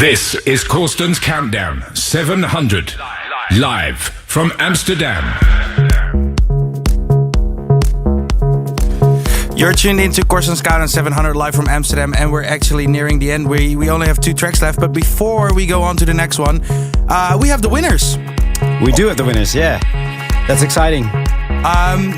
This is Corstens Countdown 700, live from Amsterdam. You're tuned into Corstens Countdown 700 live from Amsterdam, and we're actually nearing the end. We only have 2 tracks left, but before we go on to the next one, we have the winners. We do have the winners, yeah. That's exciting.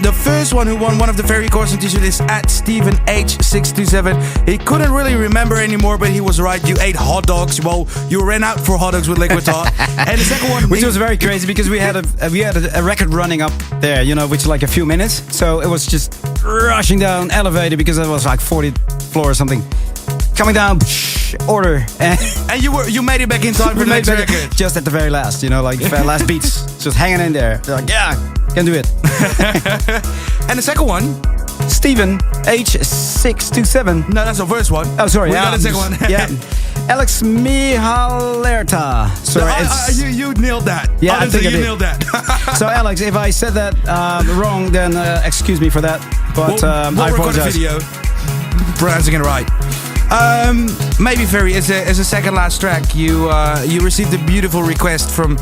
The first one who won one of the Ferry Corsten t-shirts is at Stephen H627. He couldn't really remember anymore, but he was right. You ate hot dogs. Well, you ran out for hot dogs with Liquid Hot. And the second one, which was very crazy because we had a record running up there, you know, which is like a few minutes. So it was just rushing down elevator because it was like 40th floor or something. Coming down, order, and you made it back in time for the next record. Just at the very last, you know, like last beats, just hanging in there. They're like, yeah, can do it. And the second one, Stephen H627. No, that's the first one. Oh, sorry. We got the second one. Yeah. Alex Mihalerta. So you nailed that. Yeah, honestly, I think you nailed that. So Alex, if I said that wrong, then excuse me for that. But we'll I apologize. Record a video pronouncing it right. Maybe Ferry, as a second last track, you received a beautiful request from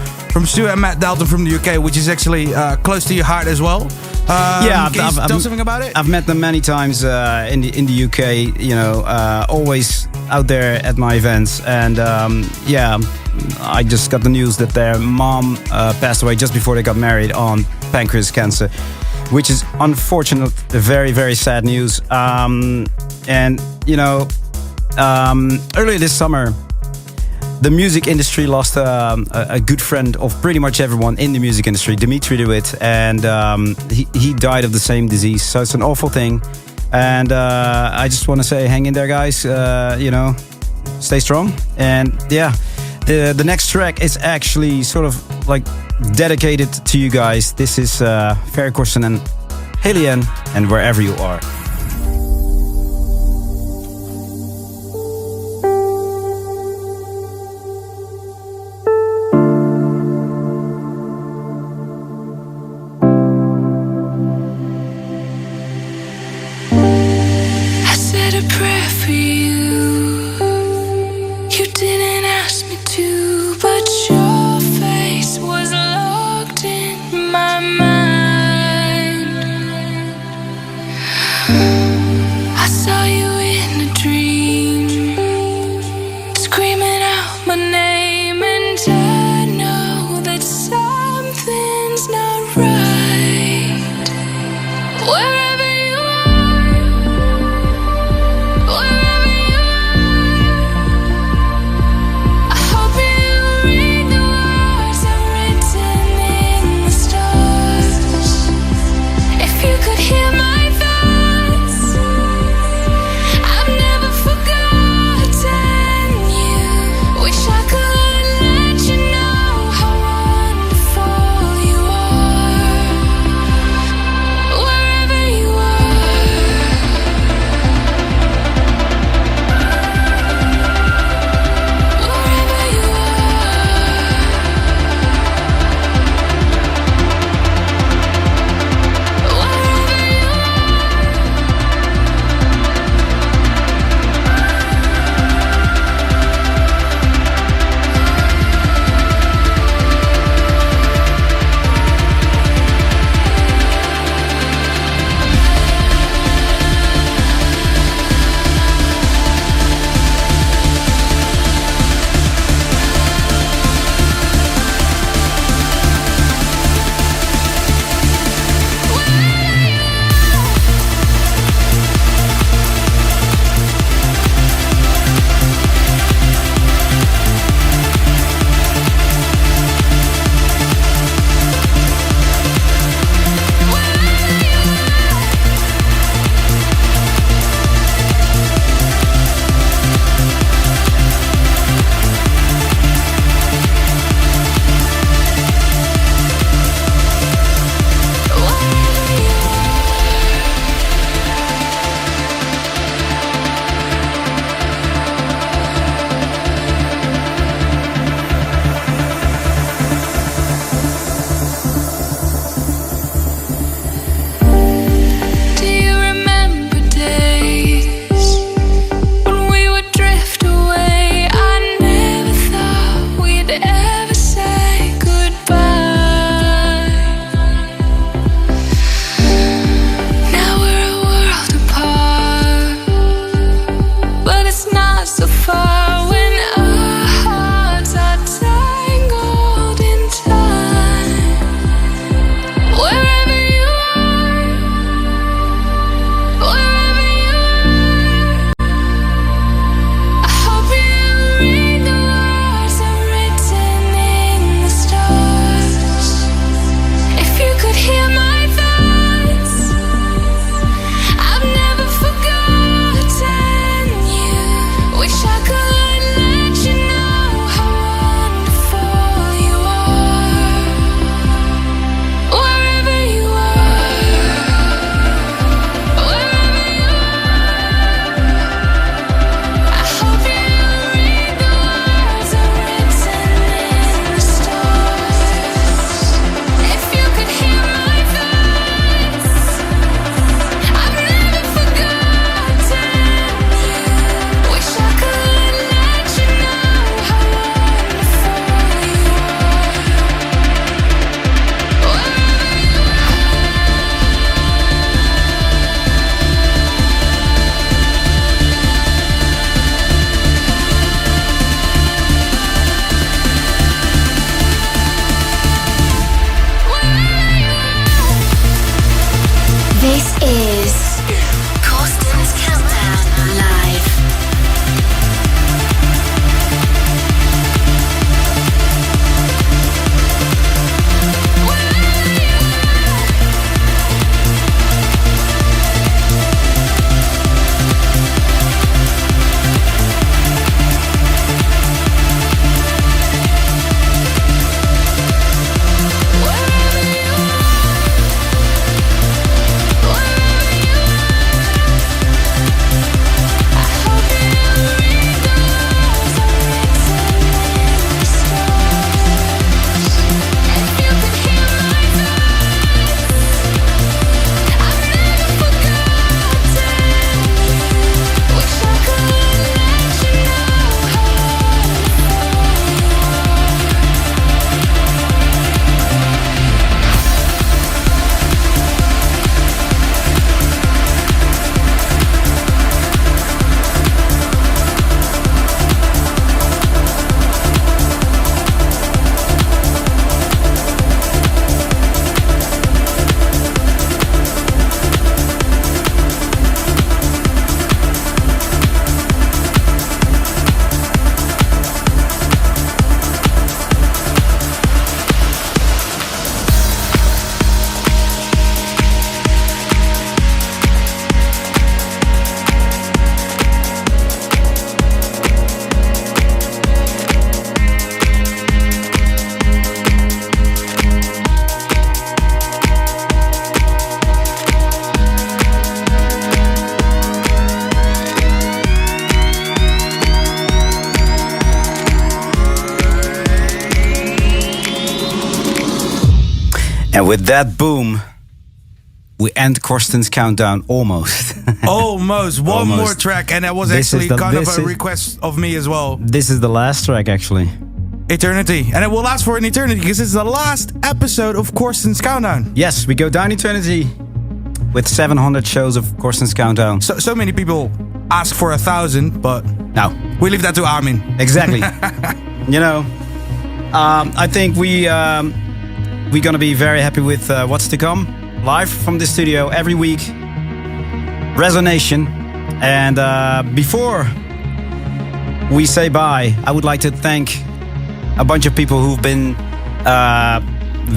Stu and Matt Dalton from the UK, which is actually close to your heart as well. Can you tell something about it? I've met them many times in the UK. You know, always out there at my events, and I just got the news that their mom passed away just before they got married on pancreas cancer, which is unfortunate, very, very sad news. And you know, earlier this summer, the music industry lost a good friend of pretty much everyone in the music industry, Dimitri DeWitt, and he died of the same disease. So it's an awful thing, and I just want to say, hang in there, guys. You know, stay strong. And yeah, the next track is actually sort of like dedicated to you guys. This is Ferry Corsten and Helene, and Wherever You Are. With that boom, we end Corstens Countdown almost. Almost. One more track, and that was actually kind of a request of me as well. This is the last track, actually. Eternity. And it will last for an eternity because it's the last episode of Corstens Countdown. Yes, we go down eternity with 700 shows of Corstens Countdown. So many people ask for 1,000, but no, we leave that to Armin. Exactly. I think we're gonna be very happy with what's to come. Live from the studio every week. Resonation. And before we say bye, I would like to thank a bunch of people who've been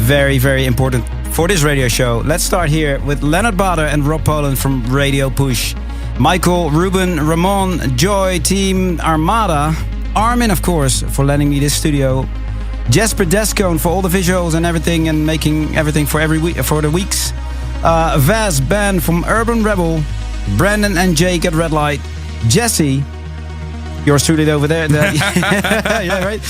very, very important for this radio show. Let's start here with Leonard Bader and Rob Poland from Radio Push. Michael, Ruben, Ramon, Joy, Team Armada. Armin, of course, for lending me this studio. Jasper Descone for all the visuals and everything, and making everything for every week for the weeks. Vaz, Ben from Urban Rebel. Brandon and Jake at Red Light. Jesse, yours truly over there. Yeah, right.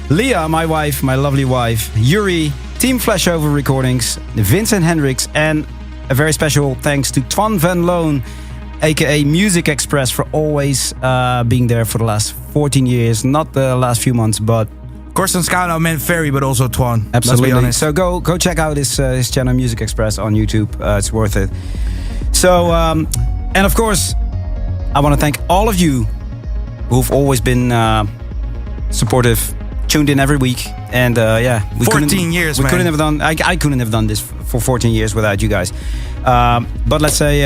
Leah, my wife, my lovely wife. Yuri, Team Flashover Recordings. Vincent Hendricks, and a very special thanks to Twan Van Loon, aka Music Express, for always being there for the last 14 years. Not the last few months, but Corstens Countdown meant Ferry, but also Twan. Absolutely. Let's be honest. So go check out his channel Music Express on YouTube. It's worth it. So and of course, I want to thank all of you who've always been supportive, tuned in every week, and we 14 years, we man. couldn't have done. I couldn't have done this for 14 years without you guys. But let's say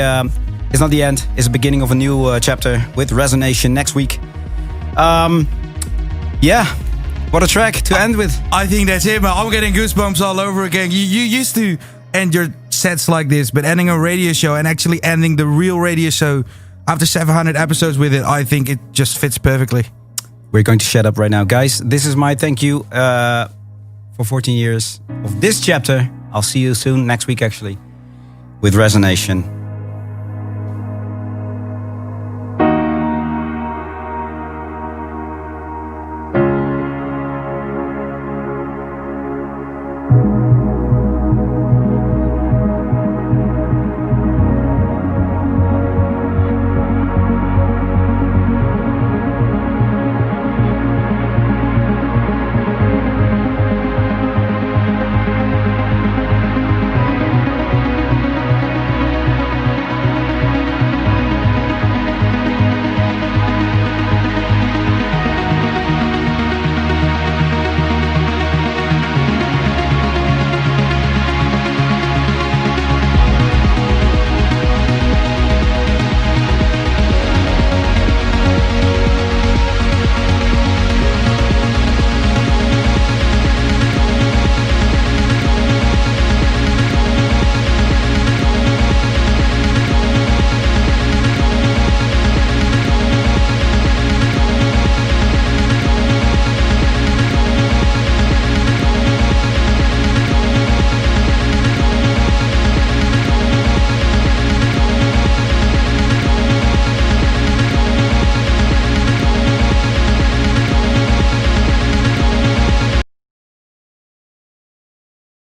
it's not the end. It's the beginning of a new chapter with Resonation next week. What a track to end with. I think that's it, man. I'm getting goosebumps all over again. You used to end your sets like this, but ending a radio show and actually ending the real radio show after 700 episodes with it, I think it just fits perfectly. We're going to shut up right now. Guys, this is my thank you for 14 years of this chapter. I'll see you soon, next week actually, with Resonation.